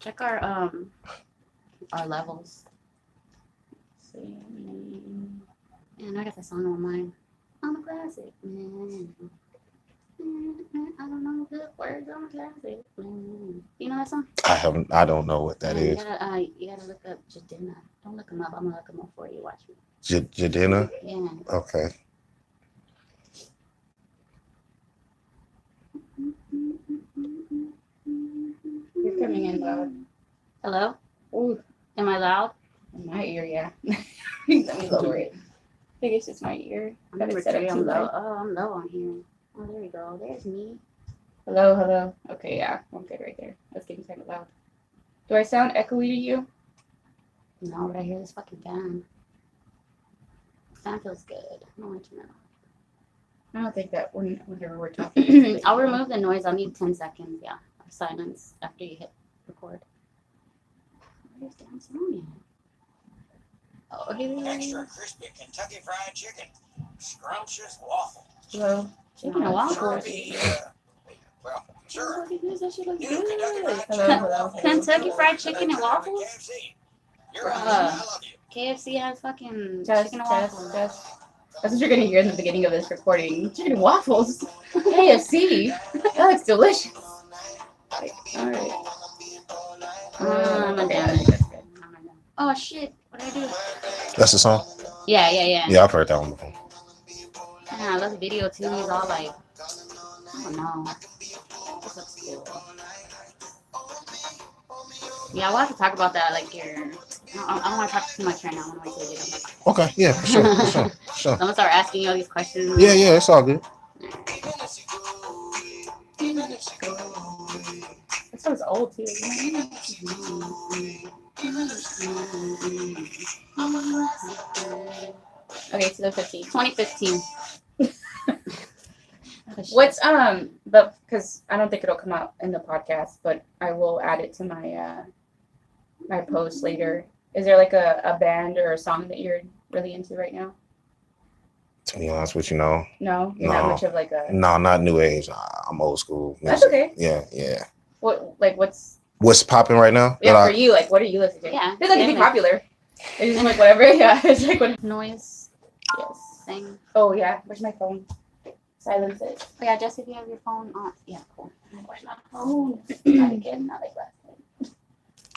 Check our levels. Let's see. And I got the song on mine. I'm a classic. I don't know good words. I'm a classic. You know that song? I haven't. I don't know what that Yeah, is. you gotta look up Jadena. Don't look him up. I'm gonna look him up for you. Watch me. Jadena. Yeah. Okay. You're coming in loud. Hello? Ooh, Am I loud? in my ear, yeah. Let me lower it. I think it's just my ear. Got it set up too I'm low. low. Oh, I'm low on here. Oh, there we go. There's me. Hello, hello. Okay, yeah, I'm good right there. That's getting kind of loud. Do I sound echoey to you? No, but I hear this fucking fan. Fan feels good. I don't want you to know. I don't think that whenever we're talking. I'll remove the noise. I'll need 10 seconds, yeah, of silence after you hit record. Where's damn song at? Oh, here it Extra is. crispy Kentucky Fried Chicken, scrumptious waffle. Hello. Chicken and waffles. Well, Oh, sure. look at this. That shit looks New Kentucky good. Fried Hello, Chicken. hello. Kentucky Fried Chicken and waffles? KFC. You're Bruh. right. I love you. KFC has fucking Test, chicken and test, waffles. test. That's what you're gonna hear in the beginning of this recording. Chicken and waffles. KFC. That looks delicious. Alright. I'm Okay, done. I think that's good. Oh shit! What did I do? That's the song. Yeah. Yeah, I've heard that one before. Yeah, I love the video too. He's all like, I don't know. This looks cool. Yeah, we'll have to talk about that like here. I don't want to talk too much right now. I want to wait till we get him. Okay. Yeah, for sure. For sure. For sure. I'm gonna start asking you all these questions. Yeah, yeah, it's all good. That sounds old too, isn't it? Okay, so the 15. 2015. What's but because I don't think it'll come out in the podcast, but I will add it to my my post later. Is there like a band or a song that you're really into right now? To be honest with you, no. No, you're not No. much of like a. No, not new age. I'm old school. That's okay. Yeah, yeah. What's What's popping right now? yeah for you? Like, what are you listening to? Yeah. It doesn't have to be popular. It's just like whatever. Yeah, it's like what. Noise Yes. thing. Oh yeah. Where's my phone? Silence it. Oh yeah, Jess, if you have your phone on. Yeah, cool. Where's my phone? Not again, not like last time.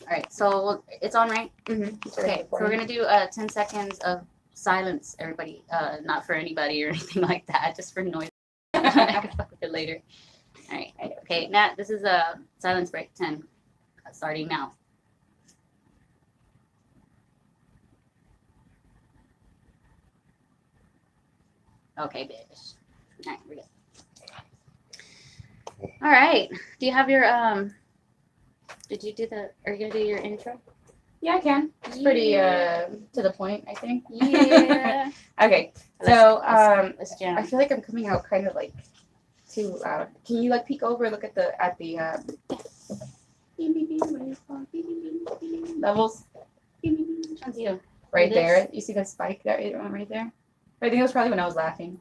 All right, so it's on, right? Mm-hmm. Okay, so we're gonna do 10 seconds of silence, everybody. Not for anybody or anything like that, just for noise. I can fuck with it later. All right. Okay, Nat, this is a silence break 10, starting now. Okay, bitch. All right, we're good. All right. Do you have your Did you do the? Are you gonna do your intro? Yeah, I can. It's pretty to the point, I think. Yeah. Okay. So let's jam. I feel like I'm coming out kind of like too loud. Can you like peek over and look at the levels Which one's you? right This? there? You see the spike that right there? I think it was probably when I was laughing.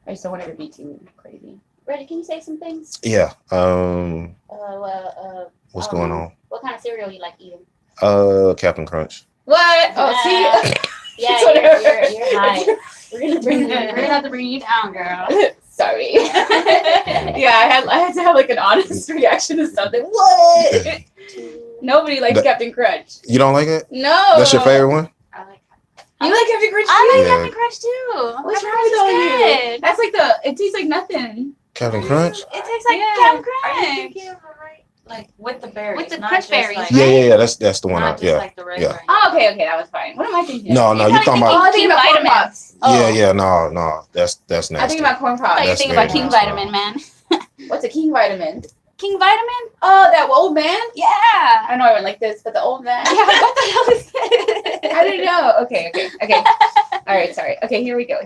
I just don't want it to be too crazy. Ready? Can you say some things? Yeah. What's going on? What kind of cereal you like eating? Captain Crunch. What? Oh, see. Yeah, It's you're high. We're gonna have to bring you down, girl. Sorry. Yeah, I had to have like an honest reaction to something. What? Nobody likes Captain Crunch. You don't like it? No. That's your favorite one? I like. You like Captain Crunch too? I like Yeah. Captain Crunch too. What's Captain wrong Crunch with all is you? good. That's like it tastes like nothing. Captain Crunch? It tastes like Yeah. Captain Are you Crunch. thinking of the right, like with the berries, With the not crunch just berries, like, Yeah, yeah, yeah. That's the one. not just Yeah. like the regular. Oh, okay, that was fine. What am I thinking? No, no, You're you talking probably Oh, about? I think about corn pops. Yeah, yeah. No. That's nasty. I think about corn I thought you pops. were That's thinking about very King nice, Vitamin, man. What's a king vitamin? King Vitamin? Oh, that old man? Yeah. I know I went like this, but the old man. Yeah, what the hell is this? I didn't know. Okay. All right, sorry. Okay, here we go.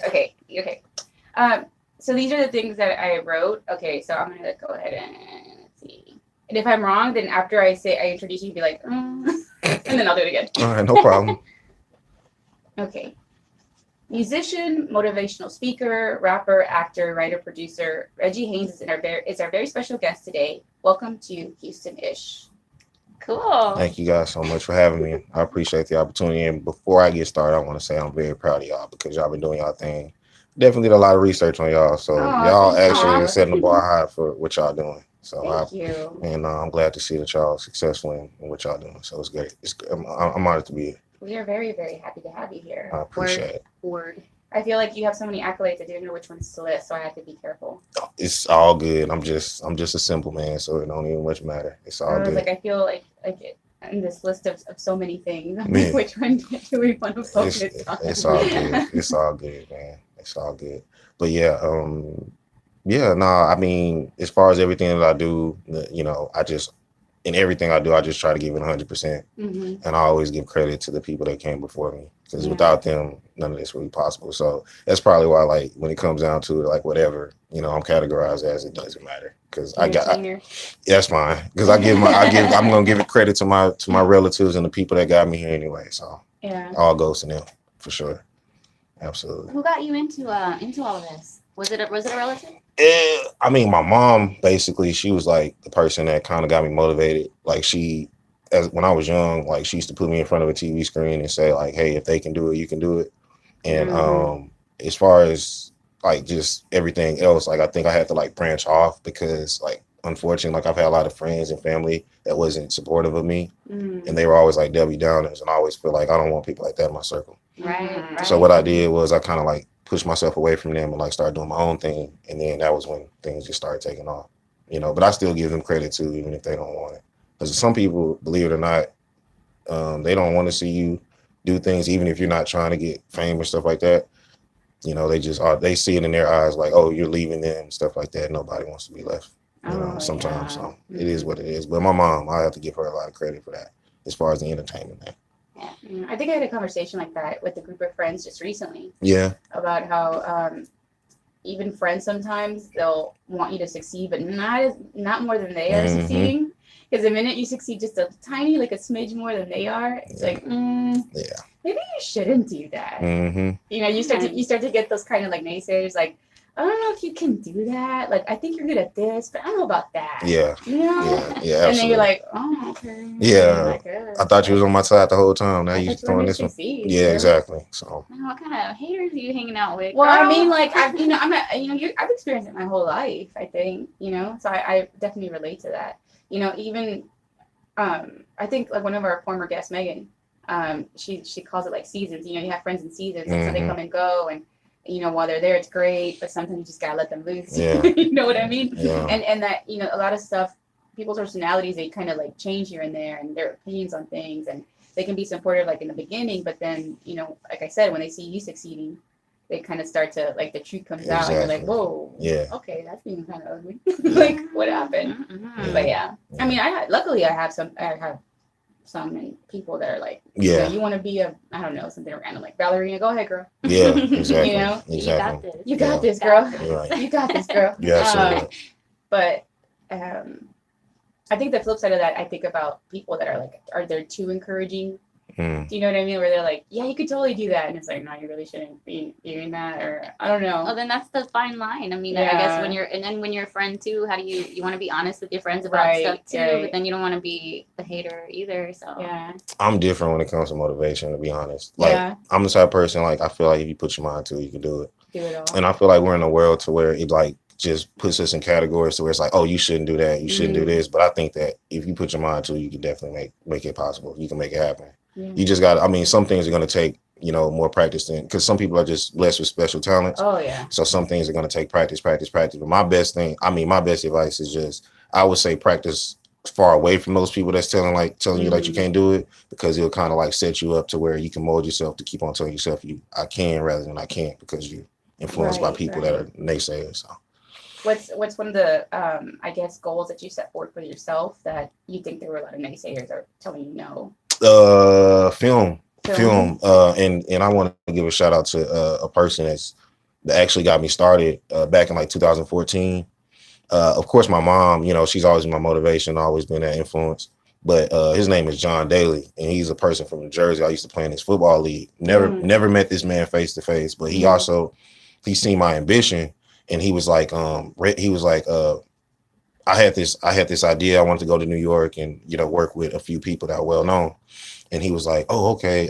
Okay. So these are the things that I wrote. Okay, so I'm gonna go ahead and let's see. And if I'm wrong, then after I introduce you, be like, and then I'll do it again. All right, no problem. Okay. Musician, motivational speaker, rapper, actor, writer, producer, Reggie Haynes is our very special guest today. Welcome to Houston-ish. Cool. Thank you guys so much for having me. I appreciate the opportunity. And before I get started, I want to say I'm very proud of y'all because y'all been doing y'all thing. Definitely did a lot of research on y'all. So Aw, y'all thank actually you. setting the bar high for what y'all doing. So Thank you. I'm glad to see that y'all successful in what y'all doing. So it's great. I'm honored to be here. We are very, very happy to have you here. I appreciate it. Word. I feel like you have so many accolades. I didn't know which ones to list, so I had to be careful. It's all good. I'm just a simple man, so it don't even much matter. It's all I was good. like, I feel like in this list of so many things, I'm Yeah. like, which one do we want to focus on? It's all good. It's all good, man. It's all good. But yeah, I mean, as far as everything that I do, in everything I do, I just try to give it 100%. Mhm. And I always give credit to the people that came before me because Yeah. without them, none of this would be possible. So that's probably why, like, when it comes down to it, like, whatever, I'm categorized as, it doesn't matter because Entertainer. that's fine because I'm gonna give it credit to my relatives and the people that got me here anyway. So Yeah. all goes to them for sure. Absolutely. Who got you into all of this? Was it a relative? I mean, my mom basically, she was like the person that kind of got me motivated. Like when I was young, like she used to put me in front of a TV screen and say like, "Hey, if they can do it, you can do it." And as far as like just everything else, like I think I had to like branch off because like unfortunately, like I've had a lot of friends and family that wasn't supportive of me, and they were always like Debbie Downers, and I always feel like I don't want people like that in my circle. Right. So what I did was I kind of like pushed myself away from them and like started doing my own thing. And then that was when things just started taking off, but I still give them credit too, even if they don't want it. Because some people, believe it or not, they don't want to see you do things, even if you're not trying to get fame or stuff like that. They see it in their eyes like, oh, you're leaving them and stuff like that. Nobody wants to be left, sometimes. Yeah. So it is what it is. But my mom, I have to give her a lot of credit for that as far as the entertainment thing. Yeah. I think I had a conversation like that with a group of friends just recently. Yeah. About how even friends sometimes they'll want you to succeed, but not more than they are succeeding. Because the minute you succeed just a tiny, like a smidge more than they are, it's like, maybe you shouldn't do that. You start to get those kind of like naysayers, like, I don't know if you can do that. Like, I think you're good at this, but I don't know about that. Yeah. And then you're like, oh, okay. Yeah. I thought you was on my side the whole time. Now you throwing this one. Succeed, Yeah, exactly. So. What kind of haters are you hanging out with? Well, girl? I mean, like, I've experienced it my whole life, I think, so I definitely relate to that. Even, I think like one of our former guests, Megan, she calls it like seasons. You have friends in seasons, and so they come and go, and while they're there, it's great, but sometimes you just gotta let them loose. Yeah. You know what I mean? Yeah. And that a lot of stuff, people's personalities, they kind of like change here and there, and their opinions on things, and they can be supportive like in the beginning, but then like I said, when they see you succeeding, they kind of start to like the truth comes out, and you're like, whoa, okay, that's being kind of ugly. Like, what happened? But yeah, I mean, luckily I have some people that are like, you want to be I don't know, something random like ballerina, go ahead, girl. Yeah, exactly. Exactly. You got this, girl. Right. You got this, girl. Yeah, but I think the flip side of that, I think about people that are like, are they too encouraging? Do you know what I mean? Where they're like, yeah, you could totally do that, and it's like, no, you really shouldn't be doing that, or I don't know. Well, then that's the fine line. I mean, I guess when you're a friend too, how do you want to be honest with your friends about stuff too, but then you don't want to be the hater either. So yeah, I'm different when it comes to motivation, to be honest. Like, I'm the type of person, like, I feel like if you put your mind to it, you can do it. Do it all. And I feel like we're in a world to where it like just puts us in categories to where it's like, oh, you shouldn't do that, you shouldn't do this. But I think that if you put your mind to it, you can definitely make it possible. You can make it happen. You just got, I mean, some things are going to take, more practice than, because some people are just blessed with special talents. Oh, yeah. So some things are going to take practice. But my best advice is just, I would say practice far away from those people that's telling you that you can't do it, because it'll kind of like set you up to where you can mold yourself to keep on telling yourself I can rather than I can't, because you're influenced by people that are naysayers. So. What's one of the, I guess, goals that you set forward for yourself that you think there were a lot of naysayers are telling you no? Film. And I want to give a shout out to a person that actually got me started back in like 2014. Of course, my mom, she's always been my motivation, always been that influence. But his name is John Daly, and he's a person from New Jersey. I used to play in his football league. Never met this man face to face, but he seen my ambition, and he was like, I had this idea. I wanted to go to New York and, you know, work with a few people that are well known. And he was like, oh, okay.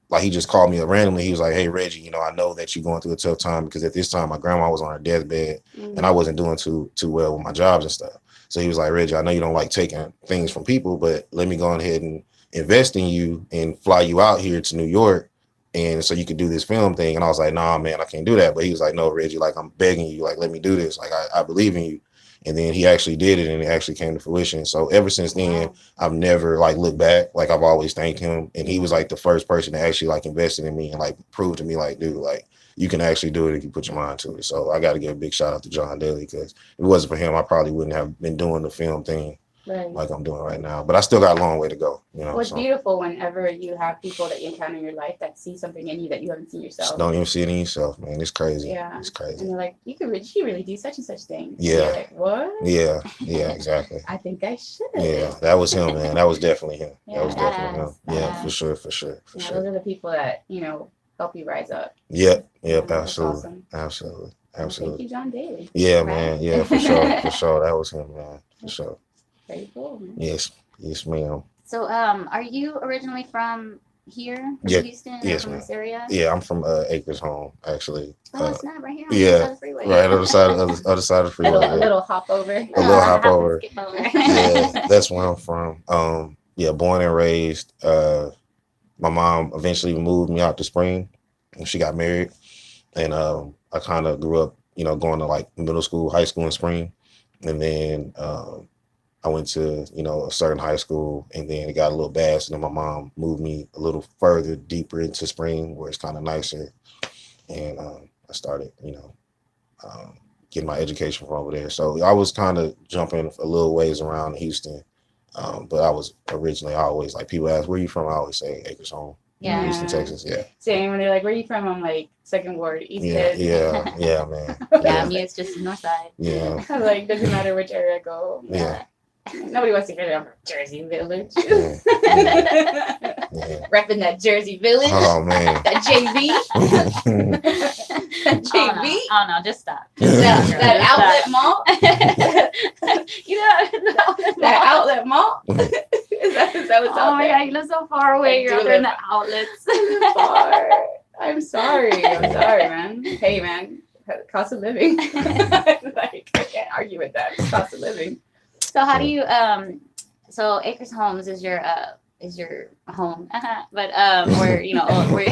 Like he just called me up randomly. He was like, hey, Reggie, you know, I know that you're going through a tough time because at this time my grandma was on her deathbed and I wasn't doing too well with my jobs and stuff. So he was like, Reggie, I know you don't like taking things from people, but let me go ahead and invest in you and fly you out here to New York. And so you could do this film thing. And I was like, nah, man, I can't do that. But he was like, no, Reggie, like, I'm begging you, like, let me do this. Like, I believe in you. And then he actually did it and it actually came to fruition. So ever since then, I've never like looked back. Like I've always thanked him. And he was like the first person to actually like invested in me and like proved to me like, dude, like you can actually do it if you put your mind to it. So I got to give a big shout out to John Daly because if it wasn't for him, I probably wouldn't have been doing the film thing like I'm doing right now. But I still got a long way to go. You know, well, it's beautiful whenever you have people that you encounter in your life that see something in you that you haven't seen yourself. Just don't even see it in yourself, man. It's crazy. Yeah, it's crazy. And they're like, you really do such and such thing. Yeah. And you're like, what? Yeah, exactly. I think I should. Yeah, that was him, man. That was definitely him. Yeah, that was definitely him. badass. Yeah, for sure. Yeah, those are the people that, you know, help you rise up. Yep, That's absolutely. awesome. Absolutely. Thank you, John Daly. Yeah, Right. man. Yeah, for sure. That was him, man. For sure. Very cool, man. Yes, ma'am. So, are you originally from here, from Yeah. Houston, Yes, from ma'am. this area? Yeah, I'm from Acres Home, actually. Oh, it's not right here. On yeah, the side of the freeway. Right on the side of other side of the freeway. A little hop over. A little hop hop and over. skip over. Yeah, that's where I'm from. Yeah, born and raised. My mom eventually moved me out to Spring when she got married. And I kind of grew up, you know, going to like middle school, high school in Spring. And then I went to, you know, a certain high school and then it got a little bad. So then my mom moved me a little further deeper into Spring where it's kind of nicer. And I started, you know, getting my education from over there. So I was kind of jumping a little ways around Houston. But I was originally always like people ask, where you from? I always say Acres Home. Yeah. Houston, Texas. Yeah. Same when they're like, where are you from? I'm like, Second Ward, East Yeah, End. man. Yeah, me, it's just north side. Yeah. I'm like, doesn't matter which area I go. Yeah. Nobody wants to hear that I'm from Jersey Village. Yeah. Repping that Jersey Village. Oh man. That JV. That Oh, no. JV. Oh, no, just stop. That outlet mall. You know, That outlet mall. Is that what's oh out my there? God, you live so far away. I You're do out there in the live- outlets. Far. I'm sorry, man. Hey, man. Cost of living. Like, I can't argue with that. It's cost of living. So how do you so Acres Homes is your home, but where you know where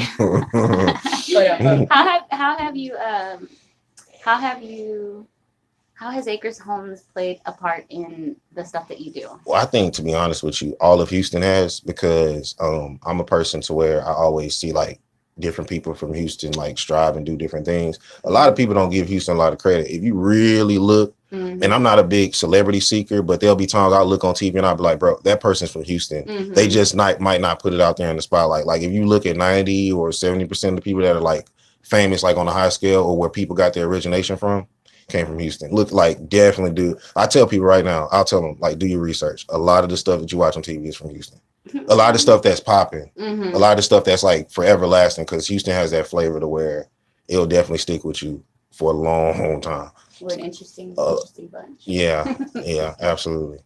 how has Acres Homes played a part in the stuff that you do? Well, I think, to be honest with you, all of Houston has, because I'm a person to where I always see like different people from Houston like strive and do different things. A lot of people don't give Houston a lot of credit. If you really look, and I'm not a big celebrity seeker, but there'll be times I'll look on TV and I'll be like, bro, that person's from Houston. They just might not put it out there in the spotlight. Like if you look at 90 or 70% of the people that are like famous, like on a high scale or where people got their origination from, came from Houston. Look, like definitely do. I tell people right now, I'll tell them like, do your research. A lot of the stuff that you watch on TV is from Houston. A lot of stuff that's popping, a lot of stuff that's like forever lasting, because Houston has that flavor to where it'll definitely stick with you for a long time. We're an interesting bunch. Yeah, absolutely.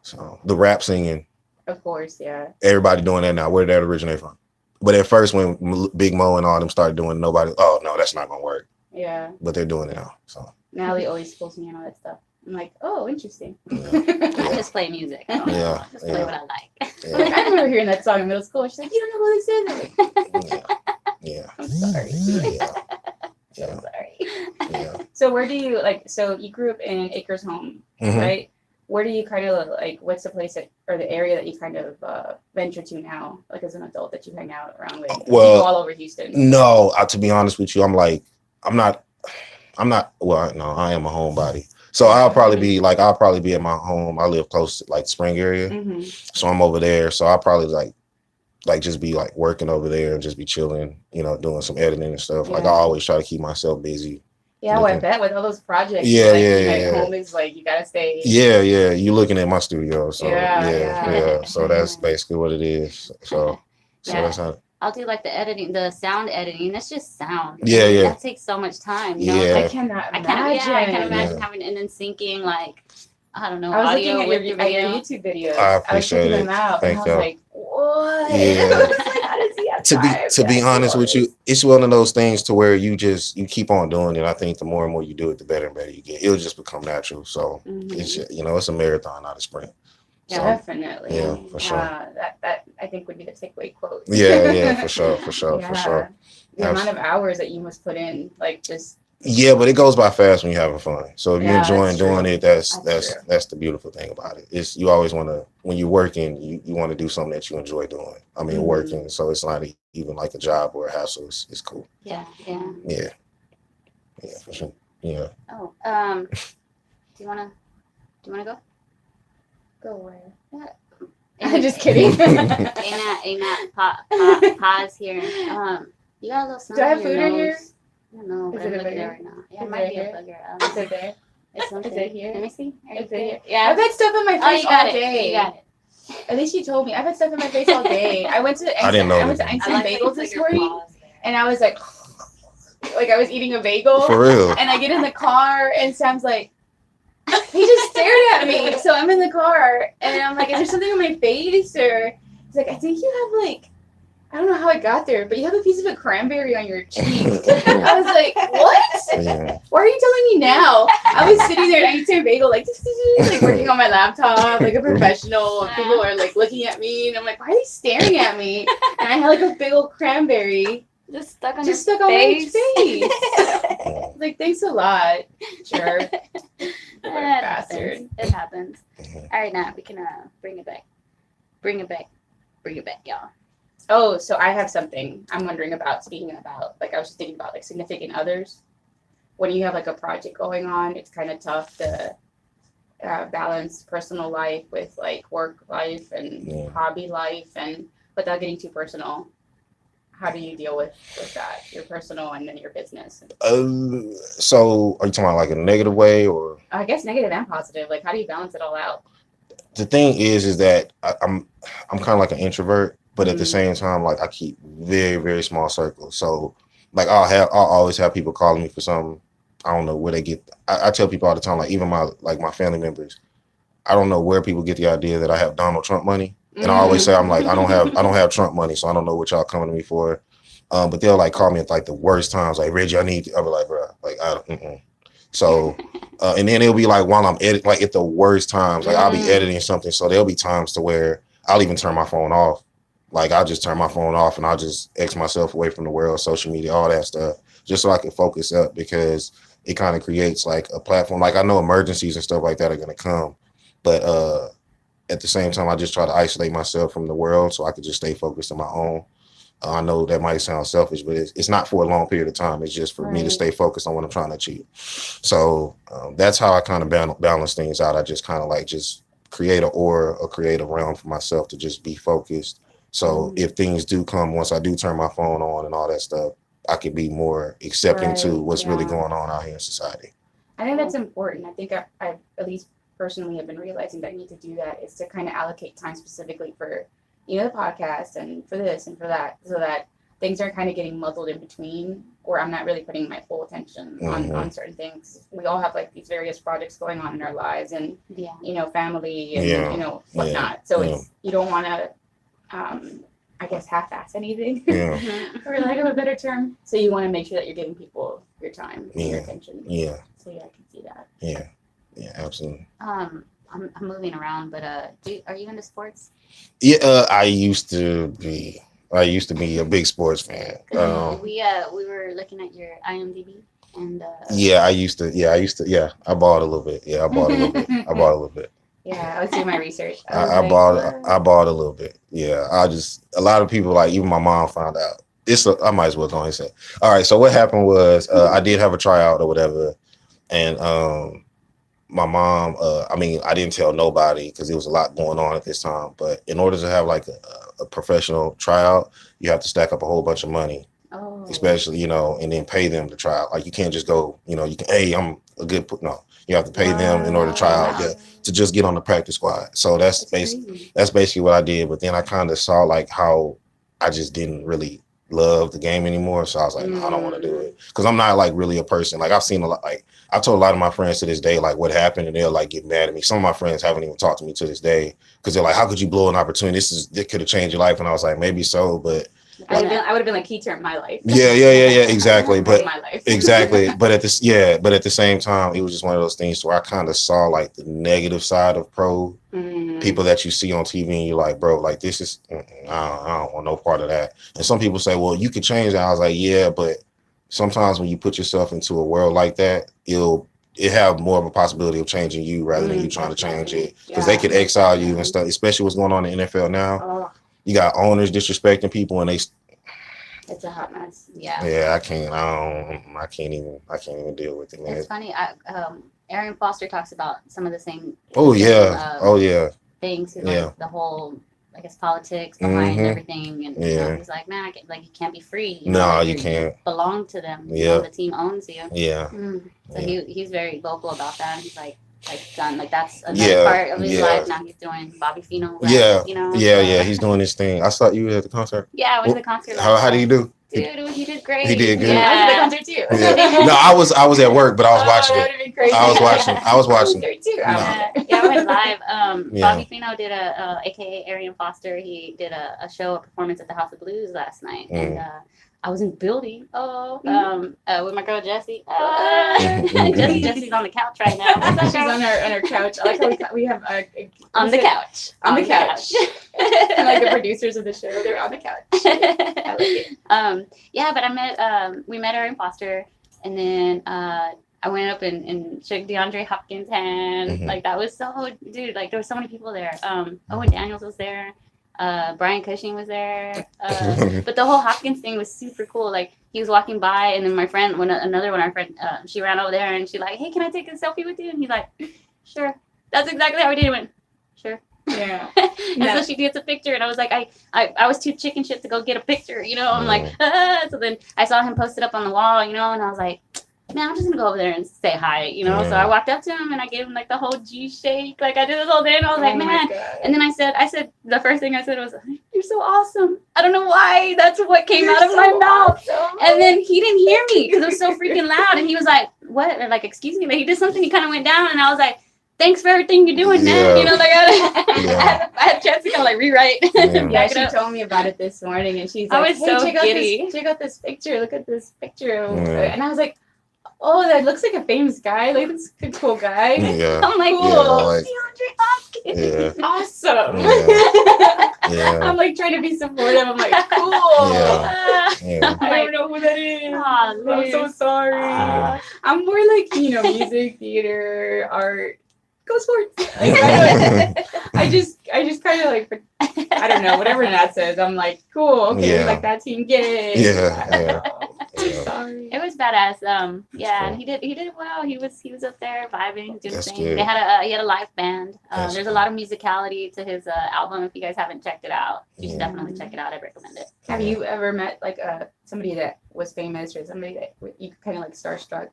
So the rap singing, Of course, yeah. everybody doing that now. Where did that originate from? But at first, when Big Mo and all them started doing, nobody, oh no, that's not gonna work. Yeah. But they're doing it now. So Now they always pulls me on all that stuff. I'm like, oh, interesting. I just play music. I just play what I like. Like, I remember hearing that song in middle school. She's like, you don't know who this is? I'm like, Yeah. I'm sorry. Yeah. Sorry. So where do you so you grew up in Acres Home, Mhm. right? Where do you kind of what's the place or the area that you kind of venture to now, like as an adult, that you hang out around with? Well, People all over Houston. No, to be honest with you, I'm not, well, no, I am a homebody. So I'll probably be at my home. I live close to like Spring area. So I'm over there. So I'll probably like just be like working over there and just be chilling, doing some editing and stuff. Like I always try to keep myself busy. Yeah, I bet with all those projects. Yeah. Home is like, you gotta stay. Yeah. You looking at my studio. So Yeah. So that's basically what it is. So that's how. I'll do like the editing, the sound editing. That's just sound. Yeah. That takes so much time. You know? Yeah. I cannot imagine. I can't imagine having and then syncing like I don't know, I was audio looking with at your your video. YouTube videos. I was appreciate checking it. them out, Thank and I was y'all. like, what? Yeah. How does he have To time be do honest all with you, this? it's one of those things to where you keep on doing it. I think the more and more you do it, the better and better you get. It'll just become natural. So it's it's a marathon, not a sprint. Yeah, So, definitely. yeah, for sure. That I think would be the takeaway quote. Yeah, for sure. Yeah. The amount of hours that you must put in, like just. Yeah, but it goes by fast when you're having fun. So if you're Yeah, enjoying that's doing true. it, that's That's the beautiful thing about it. It's you always want to when you're working, you want to do something that you enjoy doing. I mean, working, so it's not even like a job or a hassle. It's cool. Yeah. Yeah, for sure. Yeah. Oh, do you wanna go? Go where? Yeah. I'm just kidding. Ain't that pause here. You got a little sun Do I have on your food in nose. here? I don't know, Is but I'm it a looking at booger? it right now. Yeah, it Is might it be a here? booger. I don't Is know. it there? It's something. Is it here? Let me see. Are you Is it good? here? Yeah. I've had stuff in my Oh, face you got all it. day. You got it. At least you told me. I've had stuff in my face all day. I went to I didn't know I went to that. Einstein how you Bagels put this your morning, paws there. and I was like I was eating a bagel. For real. And I get in the car, and Sam's like, he just stared at me. So I'm in the car, and I'm like, is there something on my face? Or he's like, I think you have like, I don't know how I got there, but you have a piece of a cranberry on your cheek. I was like, what? Yeah. Why are you telling me now? I was sitting there and I eating a bagel, like working on my laptop, like a professional. And people are like looking at me, and I'm like, why are they staring at me? And I had like a big old cranberry Just stuck on just your stuck on my face. face. Like, thanks a lot, jerk. Yeah, Bastard. It happens. All right, now we can bring it back. Bring it back, y'all. Oh, so I have something I'm wondering about. Speaking about, like, I was just thinking about like significant others. When you have like a project going on, it's kind of tough to balance personal life with like work life and hobby life, and without getting too personal. How do you deal with that? Your personal and then your business. So are you talking about like a negative way or? I guess negative and positive. Like, how do you balance it all out? The thing is that I'm kind of like an introvert, but at the same time, like I keep very, very small circles. So like I'll always have people calling me for something. I don't know where they get. I tell people all the time, like even my family members, I don't know where people get the idea that I have Donald Trump money. And I always say, I'm like, I don't have Trump money, so I don't know what y'all coming to me for. But they'll like call me at like the worst times, like Reggie, I need. I'll be like, bro, like I don't. So, and then it'll be like while I'm editing, like at the worst times, like I'll be editing something. So there'll be times to where I'll even turn my phone off. Like I'll just turn my phone off and I'll just X myself away from the world, social media, all that stuff, just so I can focus up, because it kind of creates like a platform. Like I know emergencies and stuff like that are gonna come, but at the same time, I just try to isolate myself from the world so I could just stay focused on my own. I know that might sound selfish, but it's not for a long period of time. It's just for me to stay focused on what I'm trying to achieve. So that's how I kind of balance things out. I just kind of like just create an aura or create a realm for myself to just be focused. So if things do come, once I do turn my phone on and all that stuff, I could be more accepting to what's really going on out here in society. I think that's important. I think I at least personally have been realizing that I need to do that, is to kind of allocate time specifically for, the podcast and for this and for that, so that things are kind of getting muddled in between, or I'm not really putting my full attention on certain things. We all have like these various projects going on in our lives, and family and whatnot. So it's, you don't want to I guess half-ass anything, for lack of a better term. So you want to make sure that you're giving people your time and your attention. Yeah. So I can see that. Yeah, absolutely. I'm moving around, but are you into sports? Yeah, I used to be a big sports fan. We were looking at your IMDb, and I bought a little bit. Yeah, I bought a little bit. Yeah, I was doing my research. I bought a little bit. Yeah, a lot of people, like even my mom, found out. I might as well go ahead and say. All right, so what happened was I did have a tryout or whatever, and my mom, I didn't tell nobody because there was a lot going on at this time. But in order to have like a professional tryout, you have to stack up a whole bunch of money, especially and then pay them to try out. Like you can't just go, you can. Hey, I'm a good. No, you have to pay them in order to try out. Yeah, to just get on the practice squad. So that's basically what I did. But then I kind of saw like how I just didn't really love the game anymore. So I was like, no, I don't want to do it because I'm not like really a person. Like I've seen a lot. Like I told a lot of my friends to this day, like what happened, and they'll like get mad at me. Some of my friends haven't even talked to me to this day because they're like, how could you blow an opportunity? This could have changed your life. And I was like, maybe so, but I would have been like, he turned my life. yeah, exactly. But my life. exactly. But at the same time, it was just one of those things where I kind of saw like the negative side of pro people that you see on TV, and you're like, bro, like this is, I don't want no part of that. And some people say, well, you could change that. I was like, yeah, but sometimes when you put yourself into a world like that, it have more of a possibility of changing you rather than you trying to change it, because they could exile you and stuff, especially what's going on in the NFL now. You got owners disrespecting people, and it's a hot mess. I can't even deal with it, man. It's funny. Arian Foster talks about some of the same. Things. Like the whole, I guess, politics behind everything, and you know, he's like, man, you can't be free. You know, you can't belong to them. You know, the team owns you. So he's very vocal about that. He's like done, like that's another part of his life. Now he's doing Bobby Fino. You know. He's doing his thing. I saw you at the concert. Yeah, I went to the concert. How did he do? Dude, he did great. He did good. Yeah. I was at the concert too. Yeah. No, I was at work, but I was watching it. I was watching. Too. I went live. Bobby Fino did aka Arian Foster. He did a performance at the House of Blues last night, and I was in the building. With my girl Jessie. Jessie's on the couch right now. She's on her couch. I like how we have on the couch. On the couch. And like the producers of the show, they're on the couch. I like it. But we met Arian Foster, and then I went up and shook DeAndre Hopkins' hand. Like that was dude. Like there were so many people there. Owen Daniels was there. Brian Cushing was there. But the whole Hopkins thing was super cool. Like he was walking by, and then my friend, another one of our friends, she ran over there and she's like, "Hey, can I take a selfie with you?" And he's like, "Sure." That's exactly how we did. He went, "Sure." Yeah. So she gets a picture, and I was like, I was too chicken shit to go get a picture, you know. I'm like, So then I saw him posted up on the wall, you know, and I was like, man, I'm just gonna go over there and say hi, you know. So I walked up to him and I gave him like the whole G shake, like I did this whole day, and I was like, man. And then I said the first thing I said was, "You're so awesome." I don't know why that's what came out of my mouth. And then he didn't hear me because it was so freaking loud, and he was like, "What?" Or like, "Excuse me." Like he did something. He kind of went down, and I was like, "Thanks for everything you're doing, man." You know, like I had a chance to kind of like rewrite. She told me about it this morning, and she's like, check out this picture. Look at this picture. And I was like, oh, that looks like a famous guy. Like, this is a cool guy. Yeah. I'm like, cool. DeAndre Hopkins. Awesome. I'm like trying to be supportive. I'm like, cool. I don't know who that is. I'm so sorry. I'm more like, music, theater, art. Go sports. Like, I just kind of like, I don't know, whatever Nat says. I'm like, cool. Okay, like that team, get it. Sorry. It was badass. And he did well. He was up there vibing, doing his thing. They had he had a live band. There's a lot of musicality to his album. If you guys haven't checked it out, you should definitely check it out. I recommend it. Have you ever met like somebody that was famous, or somebody that you kind of like starstruck?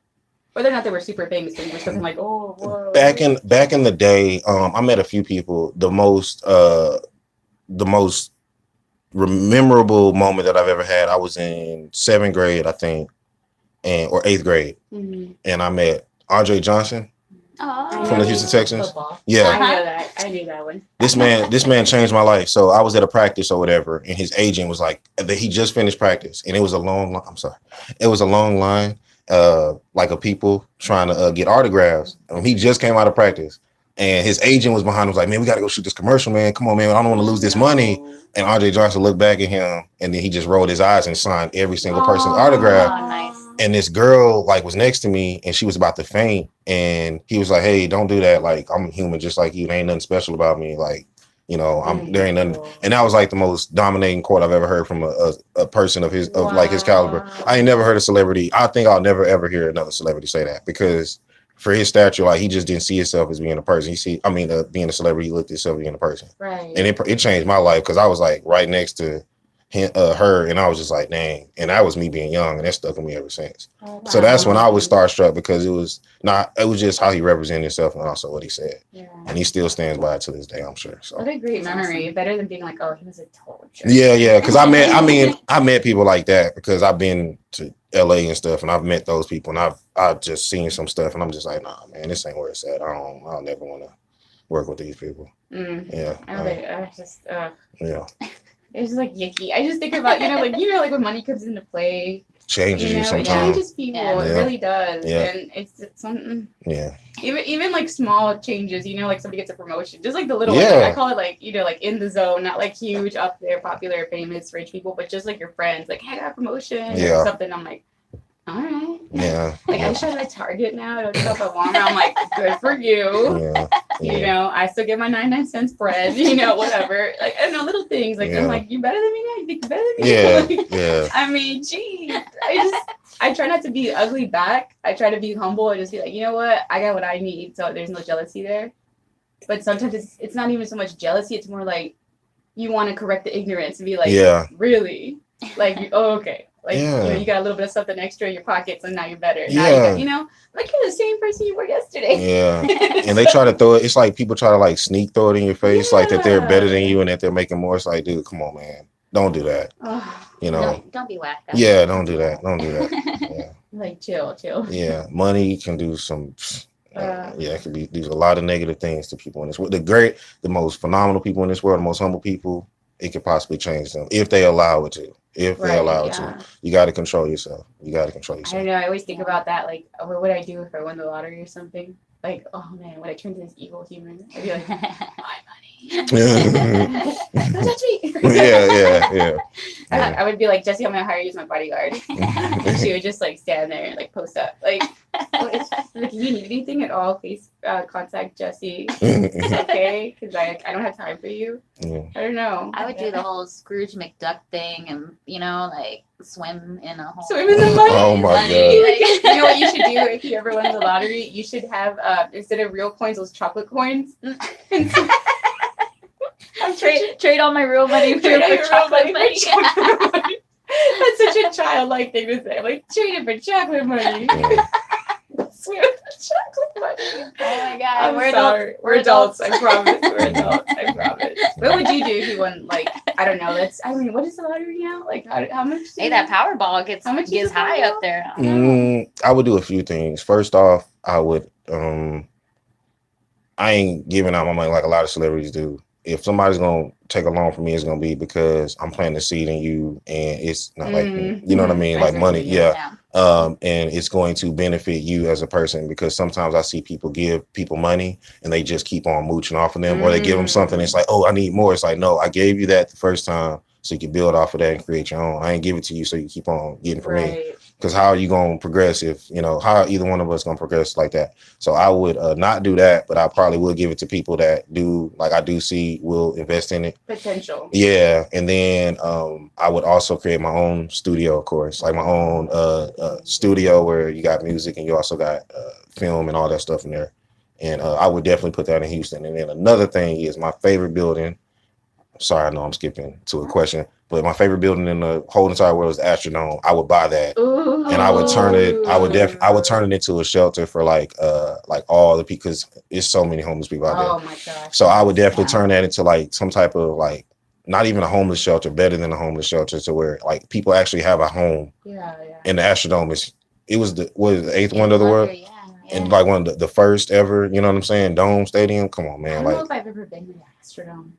Whether or not they were super famous, but you were something like, oh, whoa. Back in the day, I met a few people. The most memorable moment that I've ever had, I was in 7th grade, I think, or 8th grade, and I met Andre Johnson from the Houston Texans. Football. Yeah, I knew that one. This man changed my life. So I was at a practice or whatever, and his agent was like, that he just finished practice, and it was a long line. It was a long line, like of people trying to get autographs. He just came out of practice, and his agent was behind him, was like, "Man, we got to go shoot this commercial, man. Come on, man. I don't want to lose this money." And Andre Johnson looked back at him, and then he just rolled his eyes and signed every single person's autograph. Nice. And this girl like was next to me, and she was about to faint, and he was like, "Hey, don't do that. Like, I'm human just like you. There ain't nothing special about me. Like, there ain't nothing." And that was like the most dominating quote I've ever heard from a person of his caliber. I ain't never heard a celebrity. I think I'll never ever hear another celebrity say that, because for his stature, like, he just didn't see himself as being a person. Being a celebrity, he looked at himself being a person. Right. And it changed my life, because I was like right next to her, and I was just like, dang. And that was me being young, and that stuck with me ever since. Oh, So that's when I wow. was starstruck because it was just how he represented himself and also what he said. Yeah. And he still stands by it to this day, I'm sure. So What a great That's memory. awesome. Better than being like, oh, he was a total jerk. yeah, because I met people like that because I've been to LA and stuff, and I've met those people, and I've just seen some stuff, and I'm just like, nah, man, this ain't where it's at. I'll never want to work with these people. Yeah, I know I just yeah, it's just like yucky. I just think about like when money comes into play, changes you it sometimes. changes people. Yeah. It Yeah. really does. Yeah. And it's something. Yeah, Even like small changes, like somebody gets a promotion, just like the little Yeah. ones. Like, I call it like like in the zone, not like huge up there, popular, famous, rich people, but just like your friends. Like, hey, I got a promotion Yeah. or something. I'm like, all right. yeah, Like I shop at Target now. I don't shop at Walmart. I'm like, good for you. yeah, I still get my 99-cent bread. Whatever. Like I don't know, little things. Like Yeah. I'm like, you better than me now. You think you better than me? yeah, Like, yeah, I mean, geez. I try not to be ugly back. I try to be humble and just be like, you know what? I got what I need, so there's no jealousy there. But sometimes it's not even so much jealousy. It's more like you want to correct the ignorance and be like, Yeah. really? Like, oh, okay. Like, Yeah. you got a little bit of something extra in your pockets, and now you're better. Yeah. Now you got, like you're the same person you were yesterday. yeah. And they try to throw it. It's like people try to like sneak throw it in your face, like that they're better than you and that they're making more. It's like, dude, come on, man, don't do that. Oh, Don't be whack. guys. Yeah, don't do that. Don't do that. Yeah. like chill. Yeah, money can do some. Uh, it can do a lot of negative things to people in this world. The most phenomenal people in this world, the most humble people, it could possibly change them if they allow it to. If they allow it to, you got to control yourself. You got to control I yourself. don't know. I always think about that. Like, what would I do if I won the lottery or something? Like, oh man, would I turn to this evil human? I'd be like, my money. Don't touch me. yeah. I would be like, Jesse, I'm gonna hire you as my bodyguard. And she would just like stand there and like post up. Like, like if you need anything at all, please contact Jesse. Okay? Because I don't have time for you. Yeah. I don't know. I would do the whole Scrooge McDuck thing and, like swim in a whole. Swim in the money. Oh my God. You know what you should do if you ever win the lottery? You should have instead of real coins, those chocolate coins. Trade all my real money for Trade all your chocolate real money. chocolate money. That's such a childlike thing to say. I'm like, trade it for chocolate money. Yeah. Swim for chocolate money. Oh my God, I'm we're sorry. adults. We're adults. I promise. We're adults. I promise. What would you do if you won? Like, I don't know. What is the lottery now? Like, how much? Hey, that Powerball gets How much is gets the high Powerball? up there. I don't know. I would do a few things. First off, I would I ain't giving out my money like a lot of celebrities do. If somebody's gonna take a loan from me, it's gonna be because I'm planting a seed in you, and it's not like you know what I mean, like money, yeah. And it's going to benefit you as a person because sometimes I see people give people money and they just keep on mooching off of them, or they give them something. It's like, oh, I need more. It's like, no, I gave you that the first time so you can build off of that and create your own. I ain't give it to you so you keep on getting from me. Because how are you going to progress if, how are either one of us going to progress like that? So I would not do that, but I probably will give it to people that do, like I do see, will invest in it. Potential. Yeah. And then I would also create my own studio, of course, like my own studio where you got music and you also got film and all that stuff in there. And I would definitely put that in Houston. And then another thing is my favorite building. Sorry, I know I'm skipping to a question, but my favorite building in the whole entire world is the Astrodome. I would buy that. Ooh. And I would turn it. I would turn it into a shelter for like all the people, because it's so many homeless people out there. Oh my gosh. So I would definitely turn that into like some type of like, not even a homeless shelter, better than a homeless shelter, to where like people actually have a home. Yeah. And the Astrodome was the 8th wonder of the world, and like one of the first ever. You know what I'm saying? Dome stadium. Come on, man. I don't Like know if I've ever been to the Astrodome.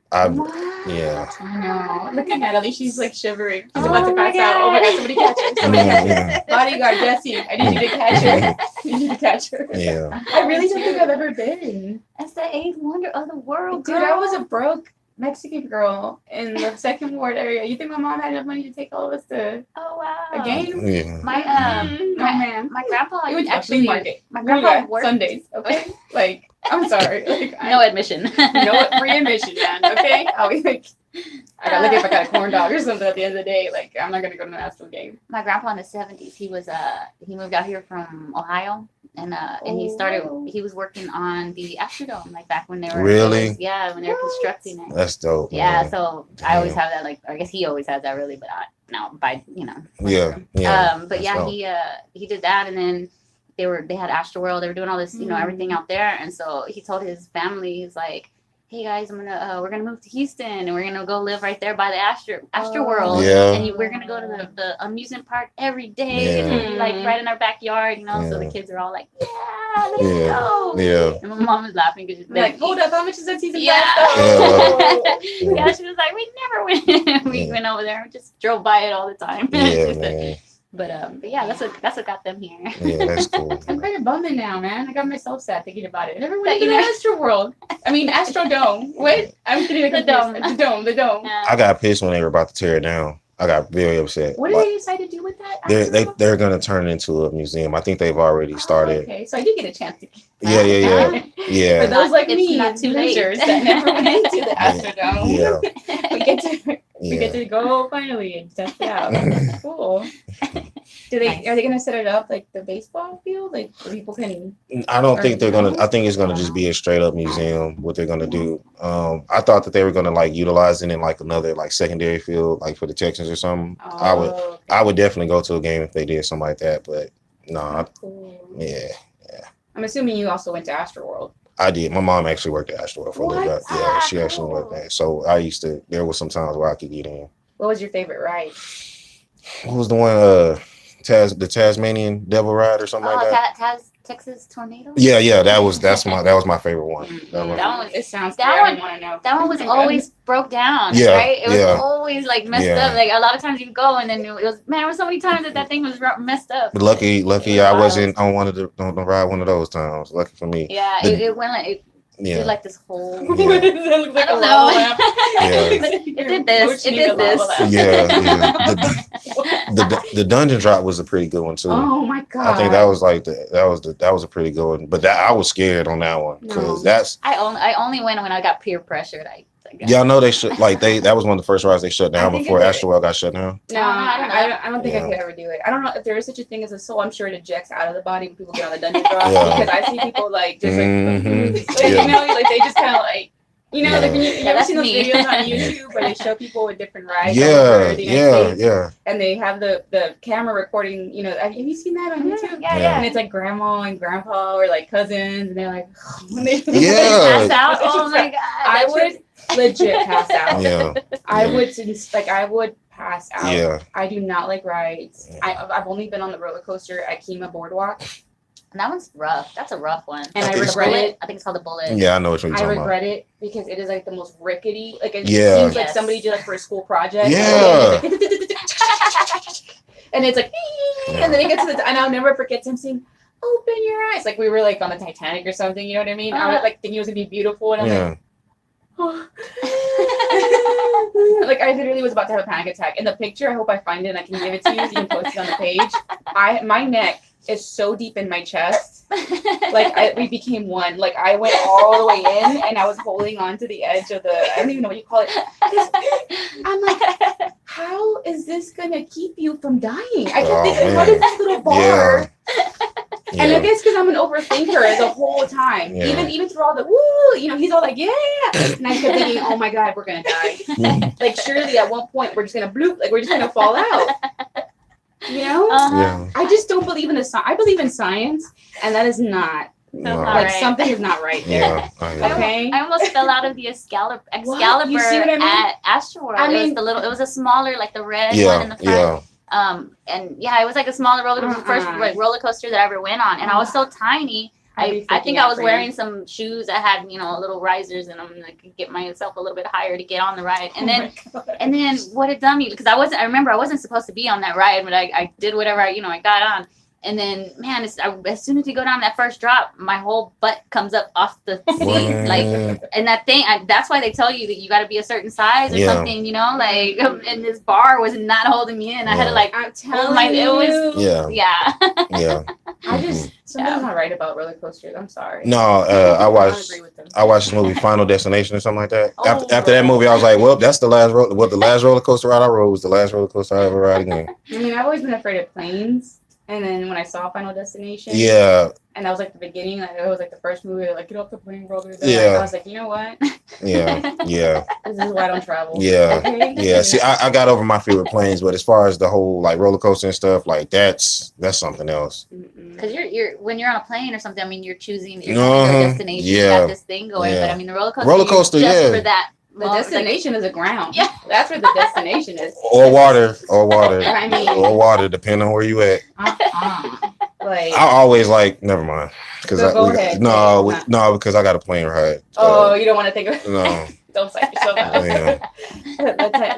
yeah. I know. Look at Natalie. She's like shivering. She's about to pass out. Oh my God! Somebody catch her. Somebody catch her. Bodyguard Jesse, I need you to catch her. I need you to catch her. Yeah. I really don't think I've ever been. That's the 8th wonder of the world, Dude, I was a broke Mexican girl in the second ward area. You think my mom had enough money to take all of us to Oh wow. a game? Yeah. No, ma'am. My grandpa We went to actually flea market. My We grandpa got worked. Sundays, okay? Like, I'm sorry. Like, No admission. you know what? Free admission, man. Okay? I was like, I gotta look if I got a corn dog or something at the end of the day. Like, I'm not gonna go to the national game. My grandpa in the 70s, he moved out here from Ohio, and he was working on the Astrodome like back when they were Really? when they were constructing it. That's dope. Yeah, man. so I always have that, like, I guess he always has that really, but now by Yeah, whatever. yeah. But that's yeah, dope. he did that, and then they had Astroworld, they were doing all this, everything out there, and so he told his family, he's like, hey guys, we're gonna move to Houston, and we're gonna go live right there by the Astroworld, Yeah. and we're gonna go to the amusement park every day. It's gonna be like right in our backyard, So the kids are all like, yeah, let's go. Yeah. And my mom was laughing because she's Like, hold up, how much is that season Yeah. pass? Yeah, she was like, we never went. We went over there and just drove by it all the time. Yeah, man. But yeah, that's what got them here. Yeah, that's cool. I'm kind of bumming now, man. I got myself sad thinking about it. I never That went to you the know- Astro World. I mean, Astrodome. What? I'm kidding. The dome. The dome. I got pissed when they were about to tear it down. I got very upset. What did Like, they decide to do with that? they're gonna turn it into a museum. I think they've already started. Okay, so I did get a chance to. Yeah. For Yeah. those like It's me, not too late. losers that never went into the Astrodome, Yeah. we get to go finally and test it out. That's cool. Are they gonna set it up like the baseball field, like where people can? I don't think they're gonna. I think it's gonna just be a straight up museum. What they're gonna do. I thought that they were gonna like utilize it in like another like secondary field, like for the Texans or something. Oh, I would definitely go to a game if they did something like that. But no, cool. yeah, I'm assuming you also went to Astroworld. I did. My mom actually worked at Astroworld for a little bit. What? Yeah, she actually worked there. So I used to. There was some times where I could get in. What was your favorite ride? What was the one? The Tasmanian Devil Ride or something like that. Texas Tornado. Yeah. That was my favorite one. That one. That one It sounds. that That one- one. Want to know. That one was always broke down, Yeah, right? It was yeah. always like messed Yeah. up. Like a lot of times you go and then it was there were so many times that thing was messed up. But lucky I wasn't on one of the on ride one of those times. Lucky for me. Yeah, it went like it Yeah. did like this whole. Yeah. What does that look like? I don't a know. lava lamp? It did this. It did this. Yeah. The dungeon drop was a pretty good one too. Oh my god! I think that was like that was a pretty good one. But I was scared on that one because No. I only went when I got peer pressured. yeah, I know they should that was one of the first rides they shut down I think before it did. Astroworld got shut down. No, I don't think I Yeah. could ever do it. I don't know if there is such a thing as a soul. I'm sure it ejects out of the body when people get on the dungeon drop Yeah. because I see people like just like, Mhm. like Yeah. you know, like they just kind of like. You know, Yeah. like when you ever that's seen those me. videos on YouTube where they show people with different rides Yeah, all over the United States, yeah. and they have the camera recording, you know, have you seen that on YouTube? Yeah. And it's like grandma and grandpa or like cousins, and they're like, when they Yeah. Pass out. Oh my god! I would legit pass out. Yeah. I Yeah. would pass out. Yeah. I do not like rides. I've only been on the roller coaster at Kima Boardwalk, That one's rough. That's a rough one. and I It's regret Bullet. it. I think it's called the Bullet. Yeah, I know what you're I talking about. regret it because it is like the most rickety. Like it Yeah. seems like Yes. somebody did like for a school project. Yeah. And it's like, Yeah. and then it gets to the, and I'll never forget him saying, "Open your eyes," like we were like on the Titanic or something. You know what I mean? I was like thinking it was gonna be beautiful, and I'm Yeah. like, like I literally was about to have a panic attack. In the picture, I hope I find it and I can give it to you so you can post it on the page. My neck is so deep in my chest. Like we became one. Like I went all the way in and I was holding on to the edge of the, I don't even know what you call it. I'm like, how is this gonna keep you from dying? I kept thinking, what is this little bar? And I guess because I'm an overthinker the whole time. Yeah. Even through all the woo, you know, he's all like, yeah. And I kept thinking, oh my God, we're gonna die. Like surely at one point we're just gonna bloop, like we're just gonna fall out. You know? Yeah. I just don't believe in the science. I believe in science, and that is not No. like Right. something is not right there. Yeah. I agree. Okay. I almost fell out of the Excalibur What? You see what I mean? at Astroworld. I mean- it was a smaller, like the red one in Yeah. the front. Yeah. And yeah, it was like a smaller roller. It was the first like roller coaster that I ever went on, and I was so tiny. I think I was wearing some shoes that had little risers in them, and I could get myself a little bit higher to get on the ride. And then what a dummy, because I remember I wasn't supposed to be on that ride, but I did whatever I got on. And then, man, as soon as you go down that first drop, my whole butt comes up off the seat, like, and that thing. That's why they tell you that you got to be a certain size or Yeah. something, like. And this bar was not holding me in. I had to like, I'm hold telling my. you. It was, Yeah. yeah. Yeah. I just something's not right about roller coasters. I'm sorry. No, I don't watched agree with them. this movie Final Destination or something like that. Oh. After that movie, I was like, well, that's the last roller coaster ride I rode was the last roller coaster I ever ride again. I mean, I've always been afraid of planes, and then when I saw Final Destination, Yeah. And that was like the beginning. Like it was like the first movie. Like get off the plane, brother. Then, Yeah. I was like, you know what? Yeah. Yeah. This is why I don't travel. Yeah. Okay? Yeah. See, I got over my fear of planes, but as far as the whole like roller coaster and stuff, like that's something else. Because you're when you're on a plane or something, I mean, you're choosing your destination. You Yeah. got this thing going, Yeah. but I mean, the Roller you're coaster, just yeah. for that. The destination is a ground. Yeah. That's where the destination is. Or water. I mean, Or water, depending on where you at. Like, I always like. Never mind. Because Go ahead. no, because I got a plane ride. You don't want to think of No. Don't psych yourself out. Yeah.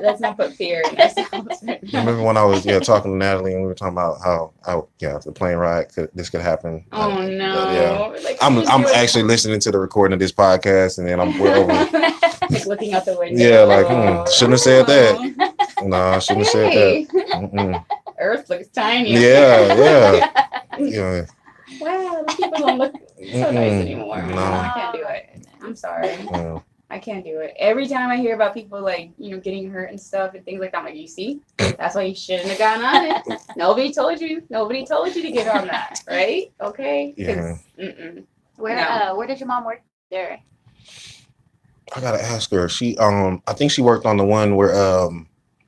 Let's not put fear in ourselves. Remember when I was talking to Natalie and we were talking about how the plane ride this could happen. Oh like, no! Yeah. Like, I'm actually listening to the recording of this podcast and then we're over. Like looking out the window. Yeah, like shouldn't have said that. No, I shouldn't have said that. Mm-mm. Earth looks tiny. Yeah. Yeah. Wow, the people don't look so nice anymore. No. I can't do it. I'm sorry. Yeah. I can't do it. Every time I hear about people like, getting hurt and stuff and things like that, I'm like, you see? That's why you shouldn't have gotten on it. Nobody told you. Nobody told you to get on that, right? Okay? Yeah. Where did your mom work? There. I gotta ask her. She I think she worked on the one where